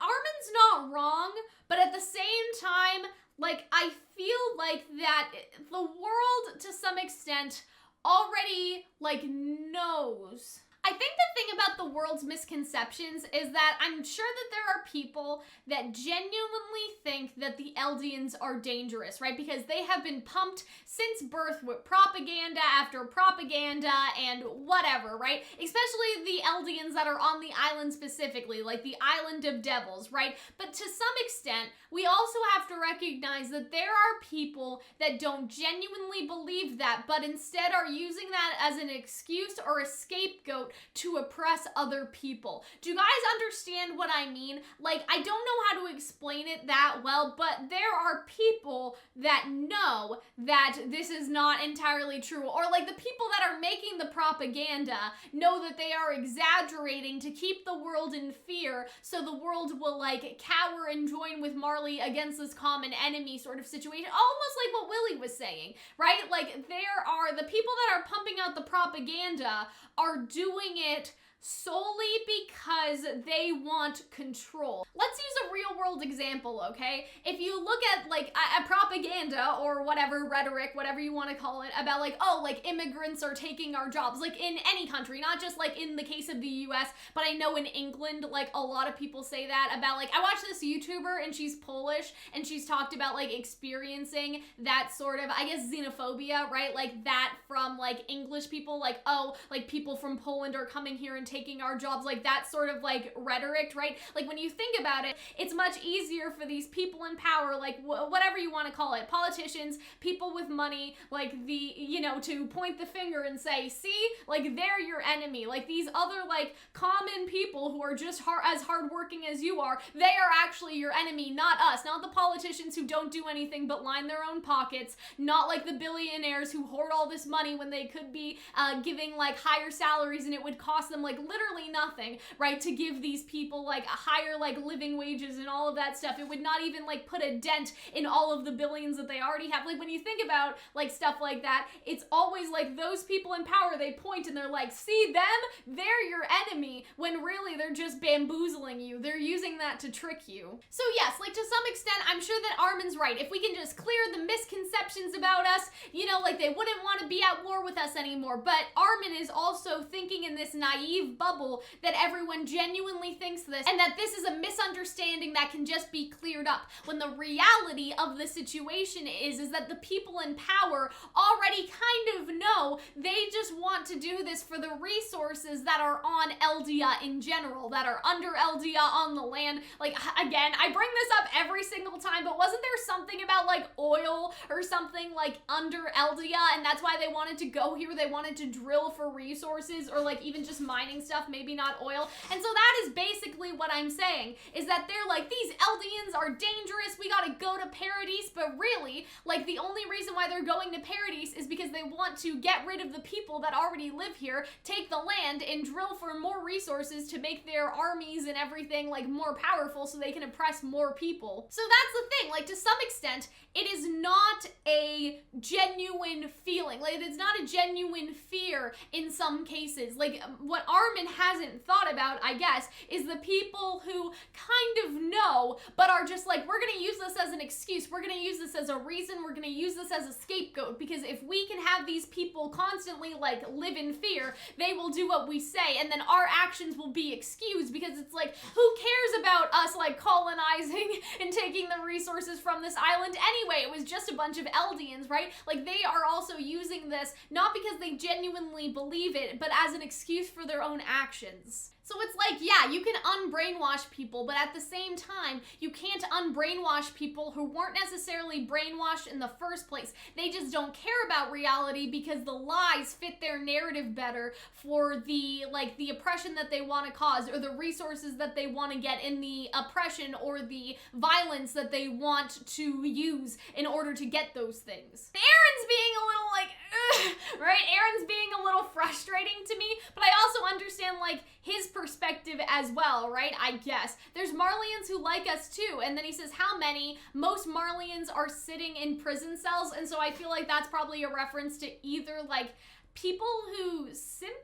[SPEAKER 1] Armin's not wrong, but at the same time, like, I feel like that the world, to some extent, already, like, knows. I think the thing about the world's misconceptions is that I'm sure that there are people that genuinely think that the Eldians are dangerous, right? Because they have been pumped since birth with propaganda after propaganda and whatever, right? Especially the Eldians that are on the island specifically, like the Island of Devils, right? But to some extent, we also have to recognize that there are people that don't genuinely believe that, but instead are using that as an excuse or a scapegoat to oppress other people. Do you guys understand what I mean? Like, I don't know how to explain it that well, but there are people that know that this is not entirely true, or like the people that are making the propaganda know that they are exaggerating to keep the world in fear, so the world will, like, cower and join with Marley against this common enemy sort of situation, almost like what Willie was saying, right? Like, there are the people that are pumping out the propaganda are doing it solely because they want control. Let's use a real world example, okay? If you look at, like, a propaganda or whatever, rhetoric, whatever you want to call it, about, like, oh, like, immigrants are taking our jobs, like, in any country, not just, like, in the case of the US, but I know in England, like, a lot of people say that about, like, I watched this YouTuber and she's Polish and she's talked about, like, experiencing that sort of, I guess, xenophobia, right? Like, that from, like, English people, like, oh, like, people from Poland are coming here and taking our jobs, like that sort of like rhetoric, right? Like when you think about it, it's much easier for these people in power, like whatever you want to call it, politicians, people with money, like the, you know, to point the finger and say, see, like they're your enemy. Like these other like common people who are just as hardworking as you are, they are actually your enemy, not us, not the politicians who don't do anything but line their own pockets, not like the billionaires who hoard all this money when they could be giving like higher salaries and it would cost them like literally nothing, right, to give these people like higher like living wages and all of that stuff. It would not even like put a dent in all of the billions that they already have. Like when you think about like stuff like that, it's always like those people in power, they point and they're like, see them, they're your enemy, when really they're just bamboozling you. They're using that to trick you. So yes, like to some extent, I'm sure that Armin's right. If we can just clear the misconceptions about us, you know, like they wouldn't want to be at war with us anymore. But Armin is also thinking in this naive bubble that everyone genuinely thinks this and that this is a misunderstanding that can just be cleared up, when the reality of the situation is that the people in power already kind of know they just want to do this for the resources that are on Eldia in general, that are under Eldia on the land. Like, again, I bring this up every single time, but wasn't there something about like oil or something like under Eldia, and that's why they wanted to go here? They wanted to drill for resources, or like even just mining stuff, maybe not oil. And so that is basically what I'm saying, is that they're like, these Eldians are dangerous, we gotta go to Paradise. But really, like the only reason why they're going to Paradise is because they want to get rid of the people that already live here, take the land, and drill for more resources to make their armies and everything like more powerful so they can oppress more people. So that's the thing, like to some extent, it is not a genuine feeling. Like it's not a genuine fear in some cases. Like what Armin hasn't thought about, I guess, is the people who kind of know, but are just like, we're gonna use this as an excuse. We're gonna use this as a reason. We're gonna use this as a scapegoat, because if we can have these people constantly like live in fear, they will do what we say, and then our actions will be excused, because it's like, who cares about us like colonizing and taking the resources from this island anyway? It was just a bunch of Eldians, right? Like they are also using this not because they genuinely believe it, but as an excuse for their own actions. So it's like, yeah, you can unbrainwash people, but at the same time, you can't unbrainwash people who weren't necessarily brainwashed in the first place. They just don't care about reality because the lies fit their narrative better for the, like, the oppression that they want to cause, or the resources that they want to get in the oppression, or the violence that they want to use in order to get those things. Eren's being a little like, ugh, right? Eren's being a little frustrating to me, but I also understand, like, his perspective as well, right? I guess. There's Marleyans who like us too, and then he says, how many? Most Marleyans are sitting in prison cells, and so I feel like that's probably a reference to either, like, people who sympathize,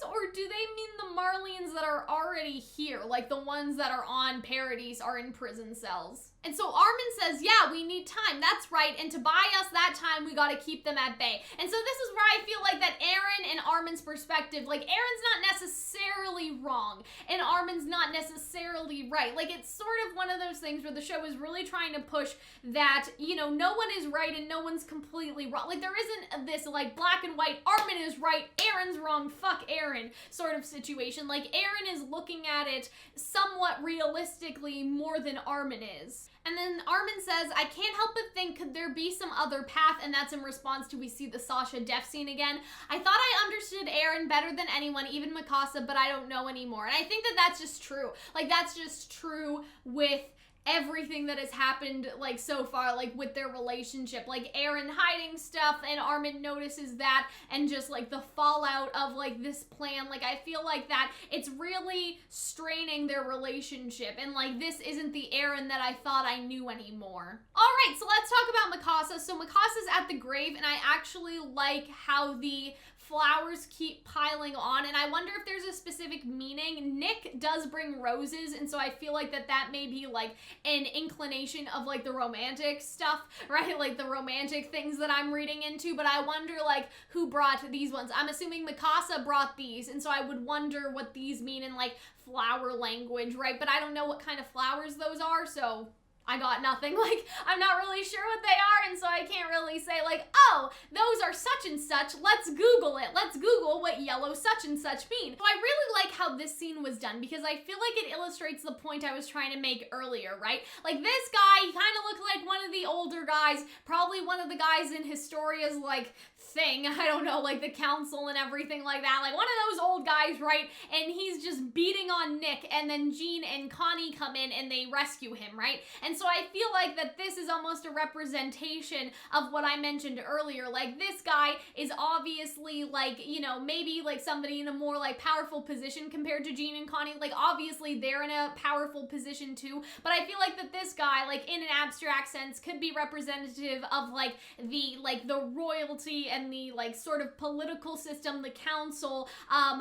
[SPEAKER 1] or do they mean the Marleyans that are already here, like the ones that are on Paradise are in prison cells? And so Armin says, yeah, we need time. That's right. And to buy us that time, we got to keep them at bay. And so this is where I feel like that Eren and Armin's perspective, like Eren's not necessarily wrong and Armin's not necessarily right. Like it's sort of one of those things where the show is really trying to push that, you know, no one is right and no one's completely wrong. Like there isn't this like black and white, Armin is right, Eren's wrong, fuck Eren sort of situation. Like Eren is looking at it somewhat realistically more than Armin is. And then Armin says, I can't help but think, could there be some other path? And that's in response to we see the Sasha death scene again. I thought I understood Eren better than anyone, even Mikasa, but I don't know anymore. And I think that that's just true. Like, that's just true with everything that has happened, like, so far, like, with their relationship. Like, Eren hiding stuff, and Armin notices that, and just, like, the fallout of, like, this plan. Like, I feel like that it's really straining their relationship, and, like, this isn't the Eren that I thought I knew anymore. Alright, so let's talk about Mikasa. So Mikasa's at the grave, and I actually like how the flowers keep piling on, and I wonder if there's a specific meaning. Nick does bring roses, and so I feel like that may be like an inclination of like the romantic stuff, right? Like the romantic things that I'm reading into, but I wonder like who brought these ones. I'm assuming Mikasa brought these, and so I would wonder what these mean in like flower language, right? But I don't know what kind of flowers those are, so I got nothing. Like, I'm not really sure what they are, and so I can't really say, like, oh, those are such and such, let's Google it. Let's Google what yellow such and such mean. So I really like how this scene was done, because I feel like it illustrates the point I was trying to make earlier, right? Like, this guy, he kind of looked like one of the older guys, probably one of the guys in Historia's, like, thing, I don't know, like the council and everything like that, like one of those old guys, right? And he's just beating on Nick, and then Jean and Connie come in and they rescue him, right? And so I feel like that this is almost a representation of what I mentioned earlier. Like, this guy is obviously, like, you know, maybe like somebody in a more like powerful position compared to Jean and Connie. Like, obviously they're in a powerful position too, but I feel like that this guy, like in an abstract sense, could be representative of like the royalty and the like sort of political system, the council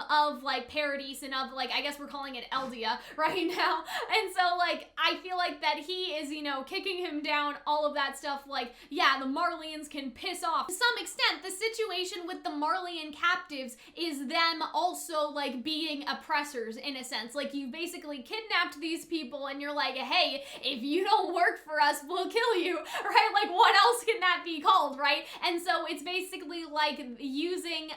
[SPEAKER 1] of like Paradise, and of like, I guess we're calling it Eldia right now. And so like, I feel like that he is, you know, kicking him down, all of that stuff. Like, yeah, the Marleyans can piss off. To some extent, the situation with the Marleyan captives is them also like being oppressors in a sense. Like, you basically kidnapped these people and you're like, hey, if you don't work for us, we'll kill you, right? Like, what else can that be called, right? And so it's basically like using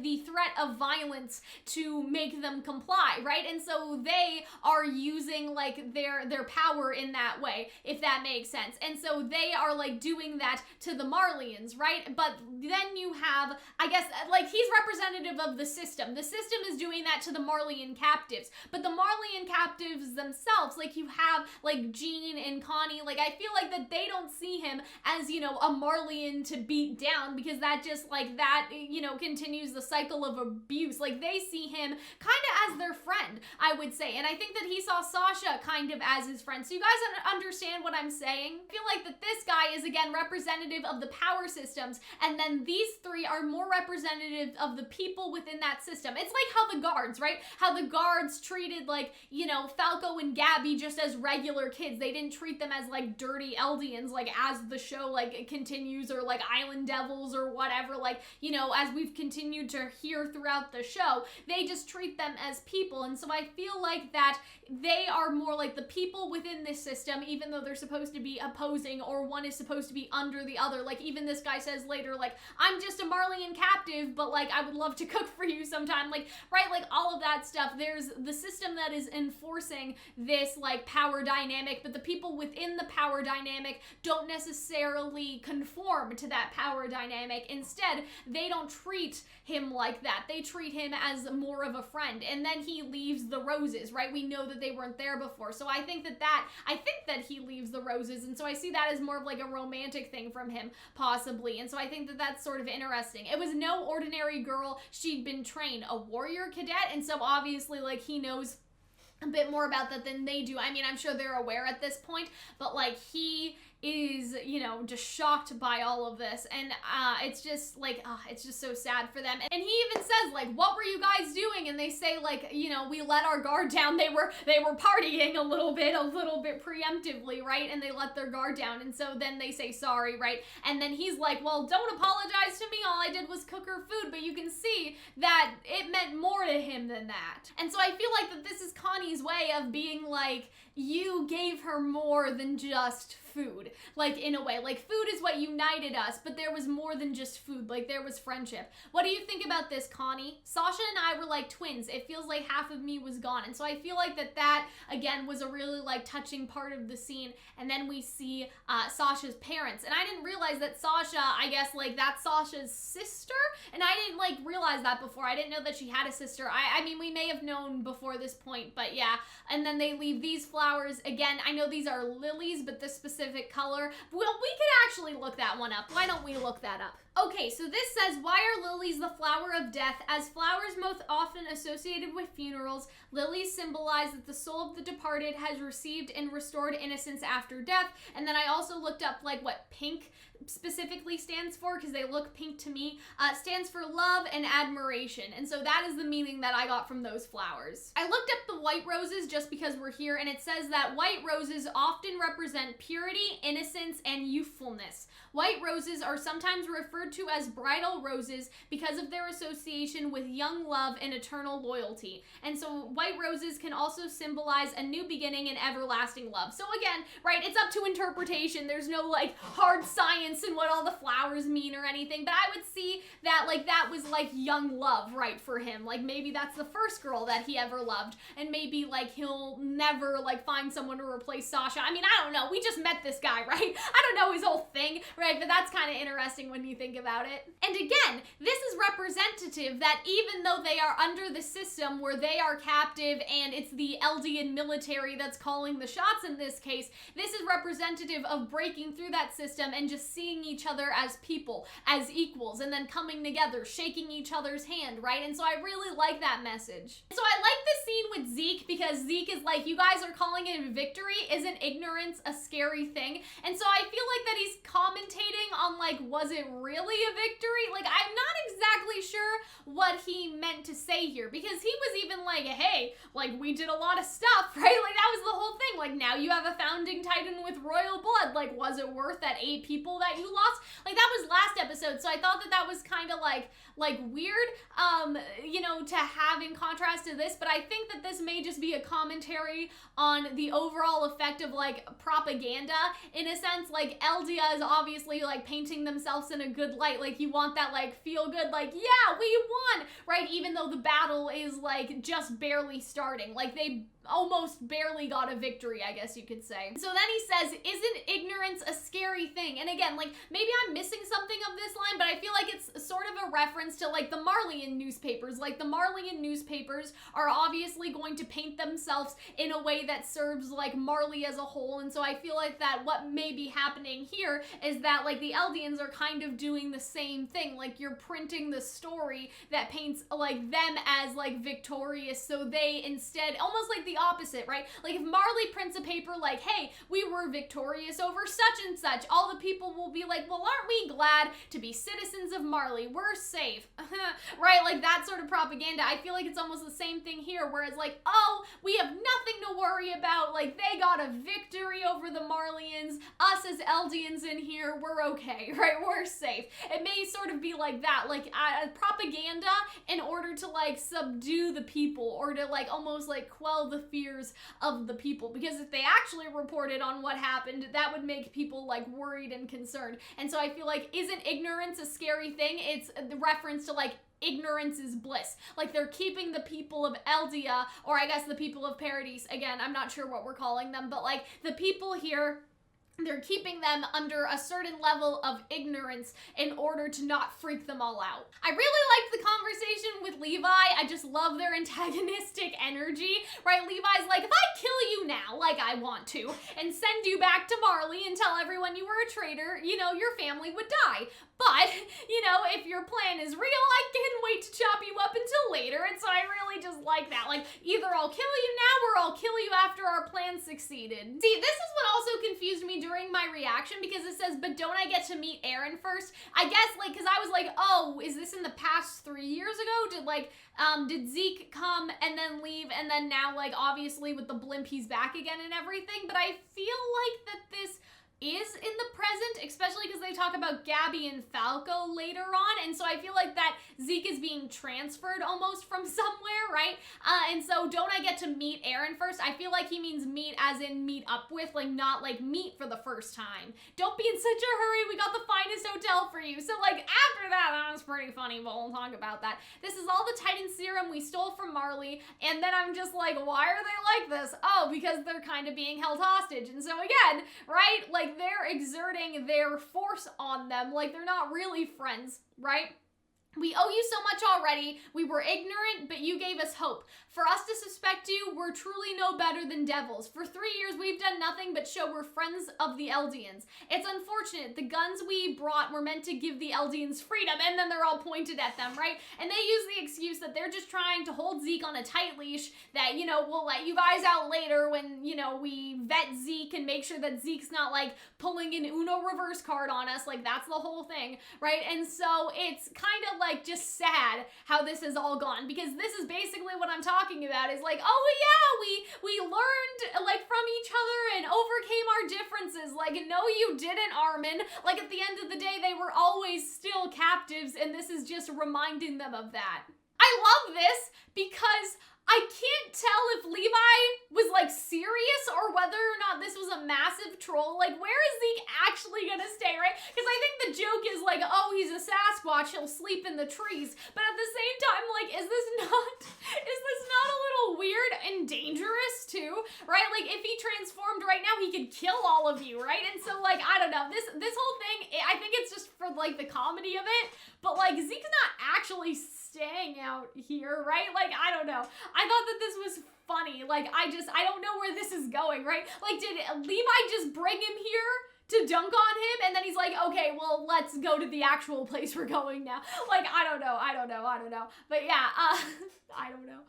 [SPEAKER 1] the threat of violence to make them comply, right? And so they are using like their power in that way, if that makes sense. And so they are like doing that to the Marleyans, right? But then you have, I guess, like, he's representative of the system. The system is doing that to the Marleyan captives, but the Marleyan captives themselves, like, you have like Jean and Connie, like, I feel like that they don't see him as, you know, a Marleyan to beat down, because that just like that, you know, continues the cycle of abuse. Like, they see him kind of as their friend, I would say. And I think that he saw Sasha kind of as his friend. So you guys understand what I'm saying? I feel like that this guy is again representative of the power systems, and then these three are more representative of the people within that system. It's like how the guards, right? How the guards treated, like, you know, Falco and Gabby just as regular kids. They didn't treat them as like dirty Eldians, like, as the show like it continues, or like Island Devils or whatever, like, you know, as we've continued to hear throughout the show. They just treat them as people. And so I feel like that they are more like the people within this system, even though they're supposed to be opposing, or one is supposed to be under the other. Like, even this guy says later, like, I'm just a Marleyan captive, but like, I would love to cook for you sometime, like, right? Like, all of that stuff. There's the system that is enforcing this like power dynamic, but the people within the power dynamic don't necessarily conform to that power dynamic. Instead, they don't treat him like that. They treat him as more of a friend. And then he leaves the roses, right? We know that they weren't there before. So I think that he leaves the roses. And so I see that as more of like a romantic thing from him, possibly. And so I think that that's sort of interesting. It was no ordinary girl. She'd been trained, a warrior cadet. And so obviously, like, he knows a bit more about that than they do. I mean, I'm sure they're aware at this point, but like, he is, you know, just shocked by all of this, and it's just like, it's just so sad for them. And he even says, like, what were you guys doing? And they say, like, you know, we let our guard down. They were partying a little bit preemptively, right? And they let their guard down, and so then they say sorry, right? And then he's like, well, don't apologize to me, all I did was cook her food. But you can see that it meant more to him than that. And so I feel like that this is Connie's way of being like, you gave her more than just food, like, in a way. Like, food is what united us, but there was more than just food. Like, there was friendship. What do you think about this, Connie? Sasha and I were like twins. It feels like half of me was gone. And so I feel like that again was a really like touching part of the scene. And then we see Sasha's parents, and I didn't realize that Sasha, I guess, like, that's Sasha's sister, and I didn't like realize that before. I didn't know that she had a sister. I mean, we may have known before this point, but yeah. And then they leave these flowers. Again, I know these are lilies, but this specific color, well, we could actually look that one up. Why don't we look that up? Okay, so this says, why are lilies the flower of death? As flowers most often associated with funerals, lilies symbolize that the soul of the departed has received and restored innocence after death. And then I also looked up like what pink specifically stands for, because they look pink to me. Stands for love and admiration. And so that is the meaning that I got from those flowers. I looked up the of white roses just because we're here, and it says that white roses often represent purity, innocence, and youthfulness. White roses are sometimes referred to as bridal roses because of their association with young love and eternal loyalty. And so white roses can also symbolize a new beginning and everlasting love. So again, right, it's up to interpretation. There's no like hard science in what all the flowers mean or anything, but I would see that like that was like young love, right, for him. Like maybe that's the first girl that he ever loved, and maybe like he'll never like find someone to replace Sasha. I mean, I don't know. We just met this guy, right? I don't know his whole thing, right? But that's kind of interesting when you think about it. And again, this is representative that even though they are under the system where they are captive and it's the Eldian military that's calling the shots in this case, this is representative of breaking through that system and just seeing each other as people, as equals, and then coming together, shaking each other's hand, right? And so I really like that message. So I like this scene with Zeke because Zeke is like, you guys are calling it a victory. Isn't ignorance a scary thing? And so I feel like that he's commentating on like, was it really a victory? Like, I'm not exactly sure what he meant to say here, because he was even like, hey, like we did a lot of stuff, right? Like that was the whole thing. Like now you have a founding titan with royal blood. Like was it worth that 8 people that you lost? Like that was last episode. So I thought that that was kind of like weird, you know, to have in contrast to this, but I think that this may just be a commentary on the overall effect of like propaganda in a sense. Like Eldia is obviously like painting themselves in a good light. Like you want that like feel good, like, yeah, we won, right? Even though the battle is like just barely starting. Like they almost barely got a victory, I guess you could say. So then he says, isn't ignorance a scary thing? And again, like maybe I'm missing something of this line, but I feel like it's sort of a reference to like the Marleyan newspapers. Like the Marleyan newspapers are obviously going to paint themselves in a way that serves like Marley as a whole. And so I feel like that what may be happening here is that like the Eldians are kind of doing the same thing. Like you're printing the story that paints like them as like victorious, so they instead, almost like the opposite, right? Like if Marley prints a paper like, hey, we were victorious over such and such, all the people will be like, well, aren't we glad to be citizens of Marley? We're safe, right? Like that sort of propaganda. I feel like it's almost the same thing here, where it's like, oh, we have nothing to worry about. Like they got a victory over the Marleyans. Us as Eldians in here, we're okay, right? We're safe. It may sort of be like that, like propaganda in order to like subdue the people or to like almost like quell the fears of the people, because if they actually reported on what happened, that would make people like worried and concerned. And so I feel like, isn't ignorance a scary thing? It's the reference to like ignorance is bliss. Like they're keeping the people of Eldia, or I guess the people of Paradise, again, I'm not sure what we're calling them, but like the people here, they're keeping them under a certain level of ignorance in order to not freak them all out. I really liked the conversation with Levi. I just love their antagonistic energy, right? Levi's like, if I kill you now, like I want to, and send you back to Marley and tell everyone you were a traitor, you know, your family would die. But, you know, if your plan is real, I can't wait to chop you up until later. And so I really just like that. Like, either I'll kill you now or I'll kill you after our plan succeeded. See, this is what also confused me during my reaction, because it says, but don't I get to meet Eren first? I guess, like, because I was like, oh, is this in the past 3 years ago? Did Zeke come and then leave, and then now, like, obviously with the blimp, he's back again and everything? But I feel like that this is in the present, especially because they talk about Gabby and Falco later on, and so I feel like that Zeke is being transferred almost from somewhere, right? And so don't I get to meet Eren first? I feel like he means meet as in meet up with, like not like meet for the first time. Don't be in such a hurry, we got the finest hotel for you. So like after that was pretty funny, but we'll talk about that. This is all the Titan serum we stole from Marley, and then I'm just like, why are they like this? Oh, because they're kind of being held hostage. And so again, right, like they're exerting their force on them, like they're not really friends, right? We owe you so much already. We were ignorant, but you gave us hope. For us to suspect you, we're truly no better than devils. For 3 years, we've done nothing but show we're friends of the Eldians. It's unfortunate. The guns we brought were meant to give the Eldians freedom, and then they're all pointed at them, right? And they use the excuse that they're just trying to hold Zeke on a tight leash, that, you know, we'll let you guys out later when, you know, we vet Zeke and make sure that Zeke's not, like, pulling an Uno reverse card on us. Like, that's the whole thing, right? And so it's kind of like just sad how this has all gone, because this is basically what I'm talking about, is like, oh yeah, we learned like from each other and overcame our differences. Like, no you didn't, Armin. Like, at the end of the day, they were always still captives, and this is just reminding them of that. I love this because I can't tell if Levi was like serious or whether or not this was a massive troll. Like, where is Zeke actually gonna stay, right? Because I think the joke is like, oh, he's a Sasquatch, he'll sleep in the trees. But at the same time, like, is this not a little weird and dangerous too, right? Like, if he transformed right now, he could kill all of you, right? And so, like, I don't know, this whole thing, I think it's just for like the comedy of it, but like, Zeke's not actually staying out here, right? Like, I don't know. I thought that this was funny. Like, I don't know where this is going, right? Like, did Levi just bring him here to dunk on him, and then he's like, okay, well, let's go to the actual place we're going now? Like, I don't know. But yeah, I don't know.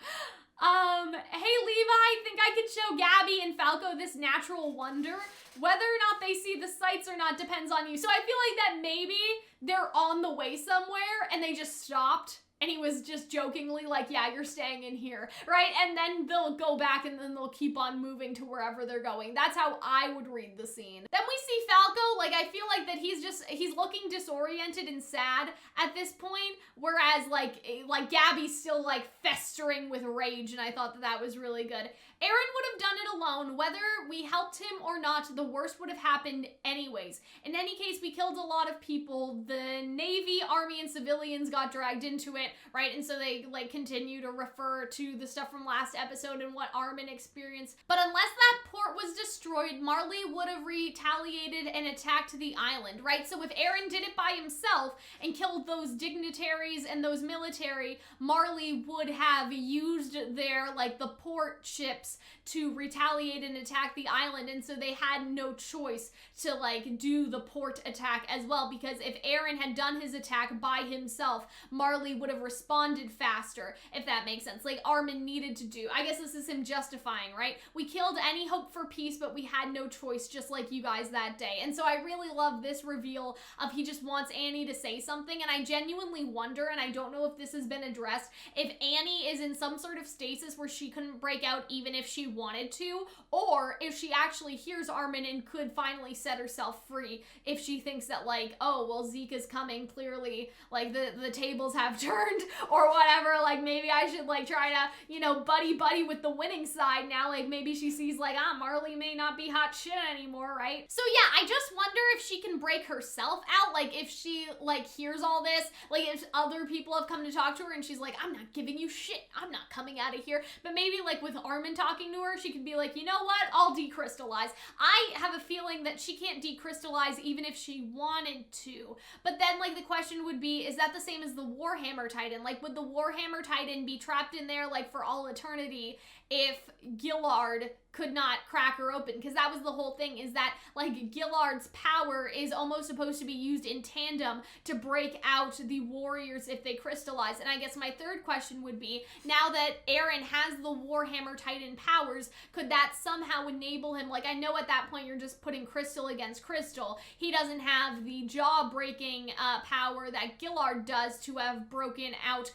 [SPEAKER 1] Hey Levi, think I could show Gabby and Falco this natural wonder? Whether or not they see the sights or not depends on you. So I feel like that maybe they're on the way somewhere and they just stopped. And he was just jokingly like, yeah, you're staying in here, right? And then they'll go back and then they'll keep on moving to wherever they're going. That's how I would read the scene. Then we see Falco, like, I feel like that he's looking disoriented and sad at this point, whereas like Gabby's still like festering with rage, and I thought that was really good. Eren would have done it alone. Whether we helped him or not, the worst would have happened anyways. In any case, we killed a lot of people. The Navy, Army, and civilians got dragged into it, right? And so they like continue to refer to the stuff from last episode and what Armin experienced. But unless that port was destroyed, Marley would have retaliated and attacked the island, right? So if Eren did it by himself and killed those dignitaries and those military, Marley would have used their, like, the port ships to retaliate and attack the island, and so they had no choice to like do the port attack as well, because if Eren had done his attack by himself, Marley would have responded faster, if that makes sense. Like, Armin needed to do. I guess this is him justifying, right? We killed any hope for peace, but we had no choice, just like you guys that day. And so I really love this reveal of he just wants Annie to say something, and I genuinely wonder, and I don't know if this has been addressed, if Annie is in some sort of stasis where she couldn't break out even if she wanted to, or if she actually hears Armin and could finally set herself free if she thinks that, like, oh, well, Zeke is coming, clearly, like, the tables have turned, or whatever, like, maybe I should, like, try to, you know, buddy with the winning side now. Like, maybe she sees, like, Marley may not be hot shit anymore, right? So yeah, I just wonder if she can break herself out, like, if she, like, hears all this, like, if other people have come to talk to her and she's like, I'm not giving you shit, I'm not coming out of here. But maybe, like, with Armin talking to her, she could be like, you know what, I'll decrystallize. I have a feeling that she can't decrystallize even if she wanted to. But then, like, the question would be, is that the same as the Warhammer Titan? Like, would the Warhammer Titan be trapped in there, like, for all eternity if Gillard could not crack her open? Because that was the whole thing, is that, like, Gillard's power is almost supposed to be used in tandem to break out the warriors if they crystallize. And I guess my third question would be, now that Eren has the Warhammer Titan powers, could that somehow enable him? Like, I know at that point you're just putting crystal against crystal. He doesn't have the jaw-breaking power that Gillard does to have broken out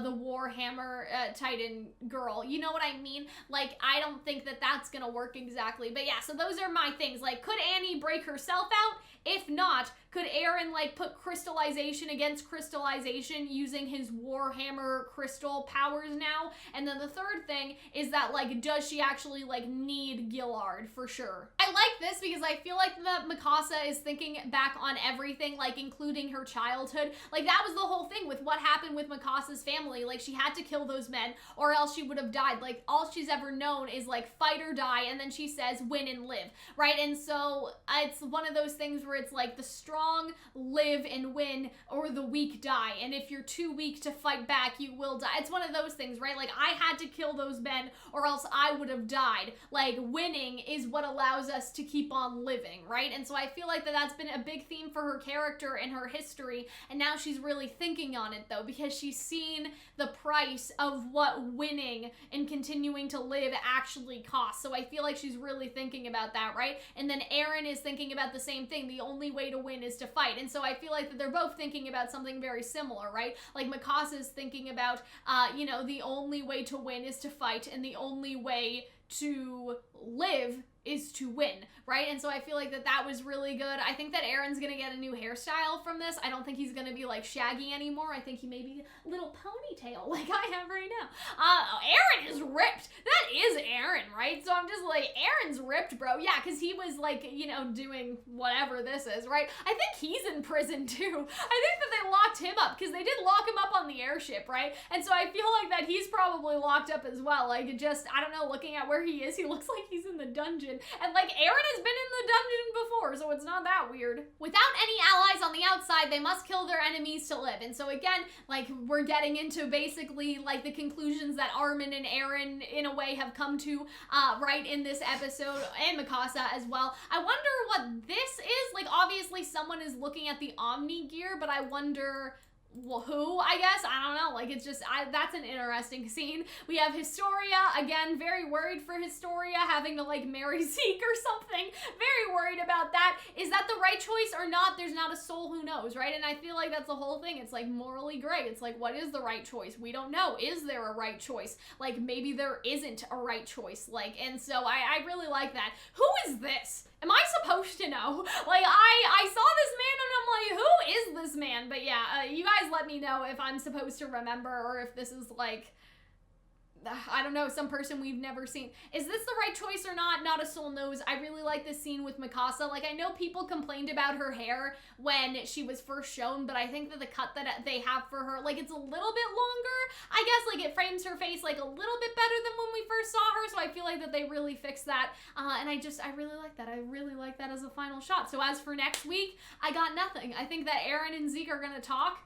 [SPEAKER 1] the Warhammer Titan girl. You know what I mean? Like, I don't think that that's gonna work exactly. But yeah, so those are my things. Like, could Annie break herself out? If not, could Eren, like, put crystallization against crystallization using his Warhammer crystal powers now? And then the third thing is that, like, does she actually, like, need Gillard for sure? I like this because I feel like that Mikasa is thinking back on everything, like, including her childhood. Like, that was the whole thing with what happened with Mikasa's family. Like, she had to kill those men or else she would have died. Like, all she's ever known is, like, fight or die, and then she says win and live, right? And so it's one of those things where it's like the strong live and win, or the weak die, and if you're too weak to fight back, you will die. It's one of those things, right? Like, I had to kill those men or else I would have died. Like, winning is what allows us to keep on living, right? And so I feel like that's been a big theme for her character and her history, and now she's really thinking on it, though, because she's seen the price of what winning and continuing continuing to live actually costs. So I feel like she's really thinking about that, right? And then Eren is thinking about the same thing. The only way to win is to fight. And so I feel like that they're both thinking about something very similar, right? Like Mikasa's thinking about, you know, the only way to win is to fight, and the only way to live is to win, right? And so I feel like that was really good. I think that Eren's gonna get a new hairstyle from this. I don't think he's gonna be like shaggy anymore. I think he may be a little ponytail like I have right now. Eren is ripped. That is Eren, right? So I'm just like, Eren's ripped, bro. Yeah, because he was like, you know, doing whatever this is, right? I think he's in prison too. I think that they locked him up because they did lock him up on the airship, right? And so I feel like that he's probably locked up as well. Like, just, I don't know, looking at where he is, he looks like he's in the dungeon. And like, Eren has been in the dungeon before, so it's not that weird. Without any allies on the outside, they must kill their enemies to live. And so again, like, we're getting into basically like the conclusions that Armin and Eren in a way have come to right in this episode, and Mikasa as well. I wonder what this is. Like, obviously someone is looking at the Omni gear, but I wonder, well, who, I guess? I don't know. Like, it's just, that's an interesting scene. We have Historia, again, very worried for Historia, having to, like, marry Zeke or something. Very worried about that. Is that the right choice or not? There's not a soul who knows, right? And I feel like that's the whole thing. It's, like, morally gray. It's like, what is the right choice? We don't know. Is there a right choice? Like, maybe there isn't a right choice. Like, and so I really like that. Who is this? Am I supposed to know? Like, I saw this man and I'm like, who is this man? But yeah, you guys let me know if I'm supposed to remember or if this is like, I don't know, some person we've never seen. Is this the right choice or not? Not a soul knows. I really like this scene with Mikasa. Like, I know people complained about her hair when she was first shown, but I think that the cut that they have for her, like, it's a little bit longer. I guess, like, it frames her face, like, a little bit better than when we first saw her, so I feel like that they really fixed that, and I really like that. I really like that as a final shot. So as for next week, I got nothing. I think that Eren and Zeke are gonna talk.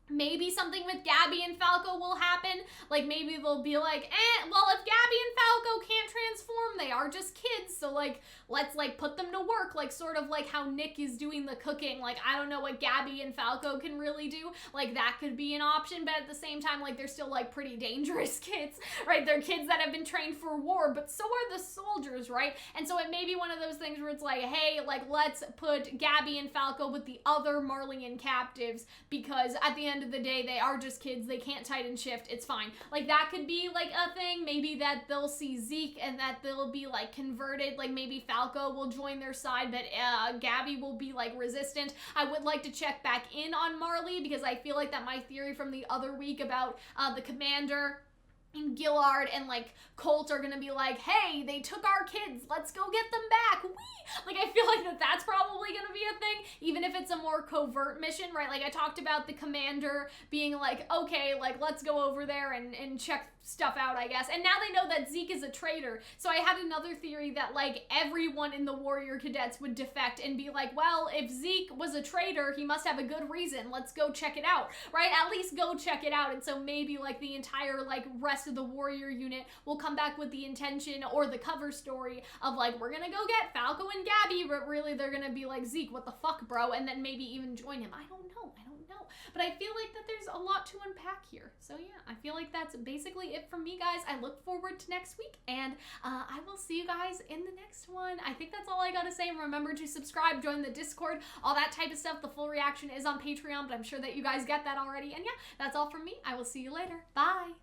[SPEAKER 1] Maybe something with Gabby and Falco will happen. Like, maybe they'll be like, well, if Gabby and Falco can't transform, they are just kids, so, like, let's, like, put them to work, like, sort of like how Nick is doing the cooking. Like, I don't know what Gabby and Falco can really do. Like, that could be an option, but at the same time, like, they're still, like, pretty dangerous kids, right? They're kids that have been trained for war, but so are the soldiers, right? And so it may be one of those things where it's like, hey, like, let's put Gabby and Falco with the other Marleyan captives, because at the end of the day, they are just kids. They can't Titan shift. It's fine. Like, that could be, like, a thing. Maybe that they'll see Zeke and that they'll be, like, converted. Like, maybe Falco will join their side, but Gabby will be, like, resistant. I would like to check back in on Marley, because I feel like that my theory from the other week about the commander and Gillard and, like, Colt are gonna be like, hey, they took our kids, let's go get them back, whee! Like, I feel like that's probably gonna be a thing, even if it's a more covert mission, right? Like, I talked about the commander being like, okay, like, let's go over there and check stuff out, I guess. And now they know that Zeke is a traitor. So I had another theory that, like, everyone in the warrior cadets would defect and be like, well, if Zeke was a traitor, he must have a good reason. Let's go check it out, right? At least go check it out. And so maybe, like, the entire, like, rest of the warrior unit will come back with the intention or the cover story of, like, we're gonna go get Falco and Gabby, but really they're gonna be like, Zeke, what the fuck, bro? And then maybe even join him. I don't know. But I feel like that there's a lot to unpack here. So yeah, I feel like that's basically it from me, guys. I look forward to next week, and I will see you guys in the next one. I think that's all I gotta say. Remember to subscribe, join the Discord, all that type of stuff. The full reaction is on Patreon, but I'm sure that you guys get that already. And yeah, that's all from me. I will see you later. Bye!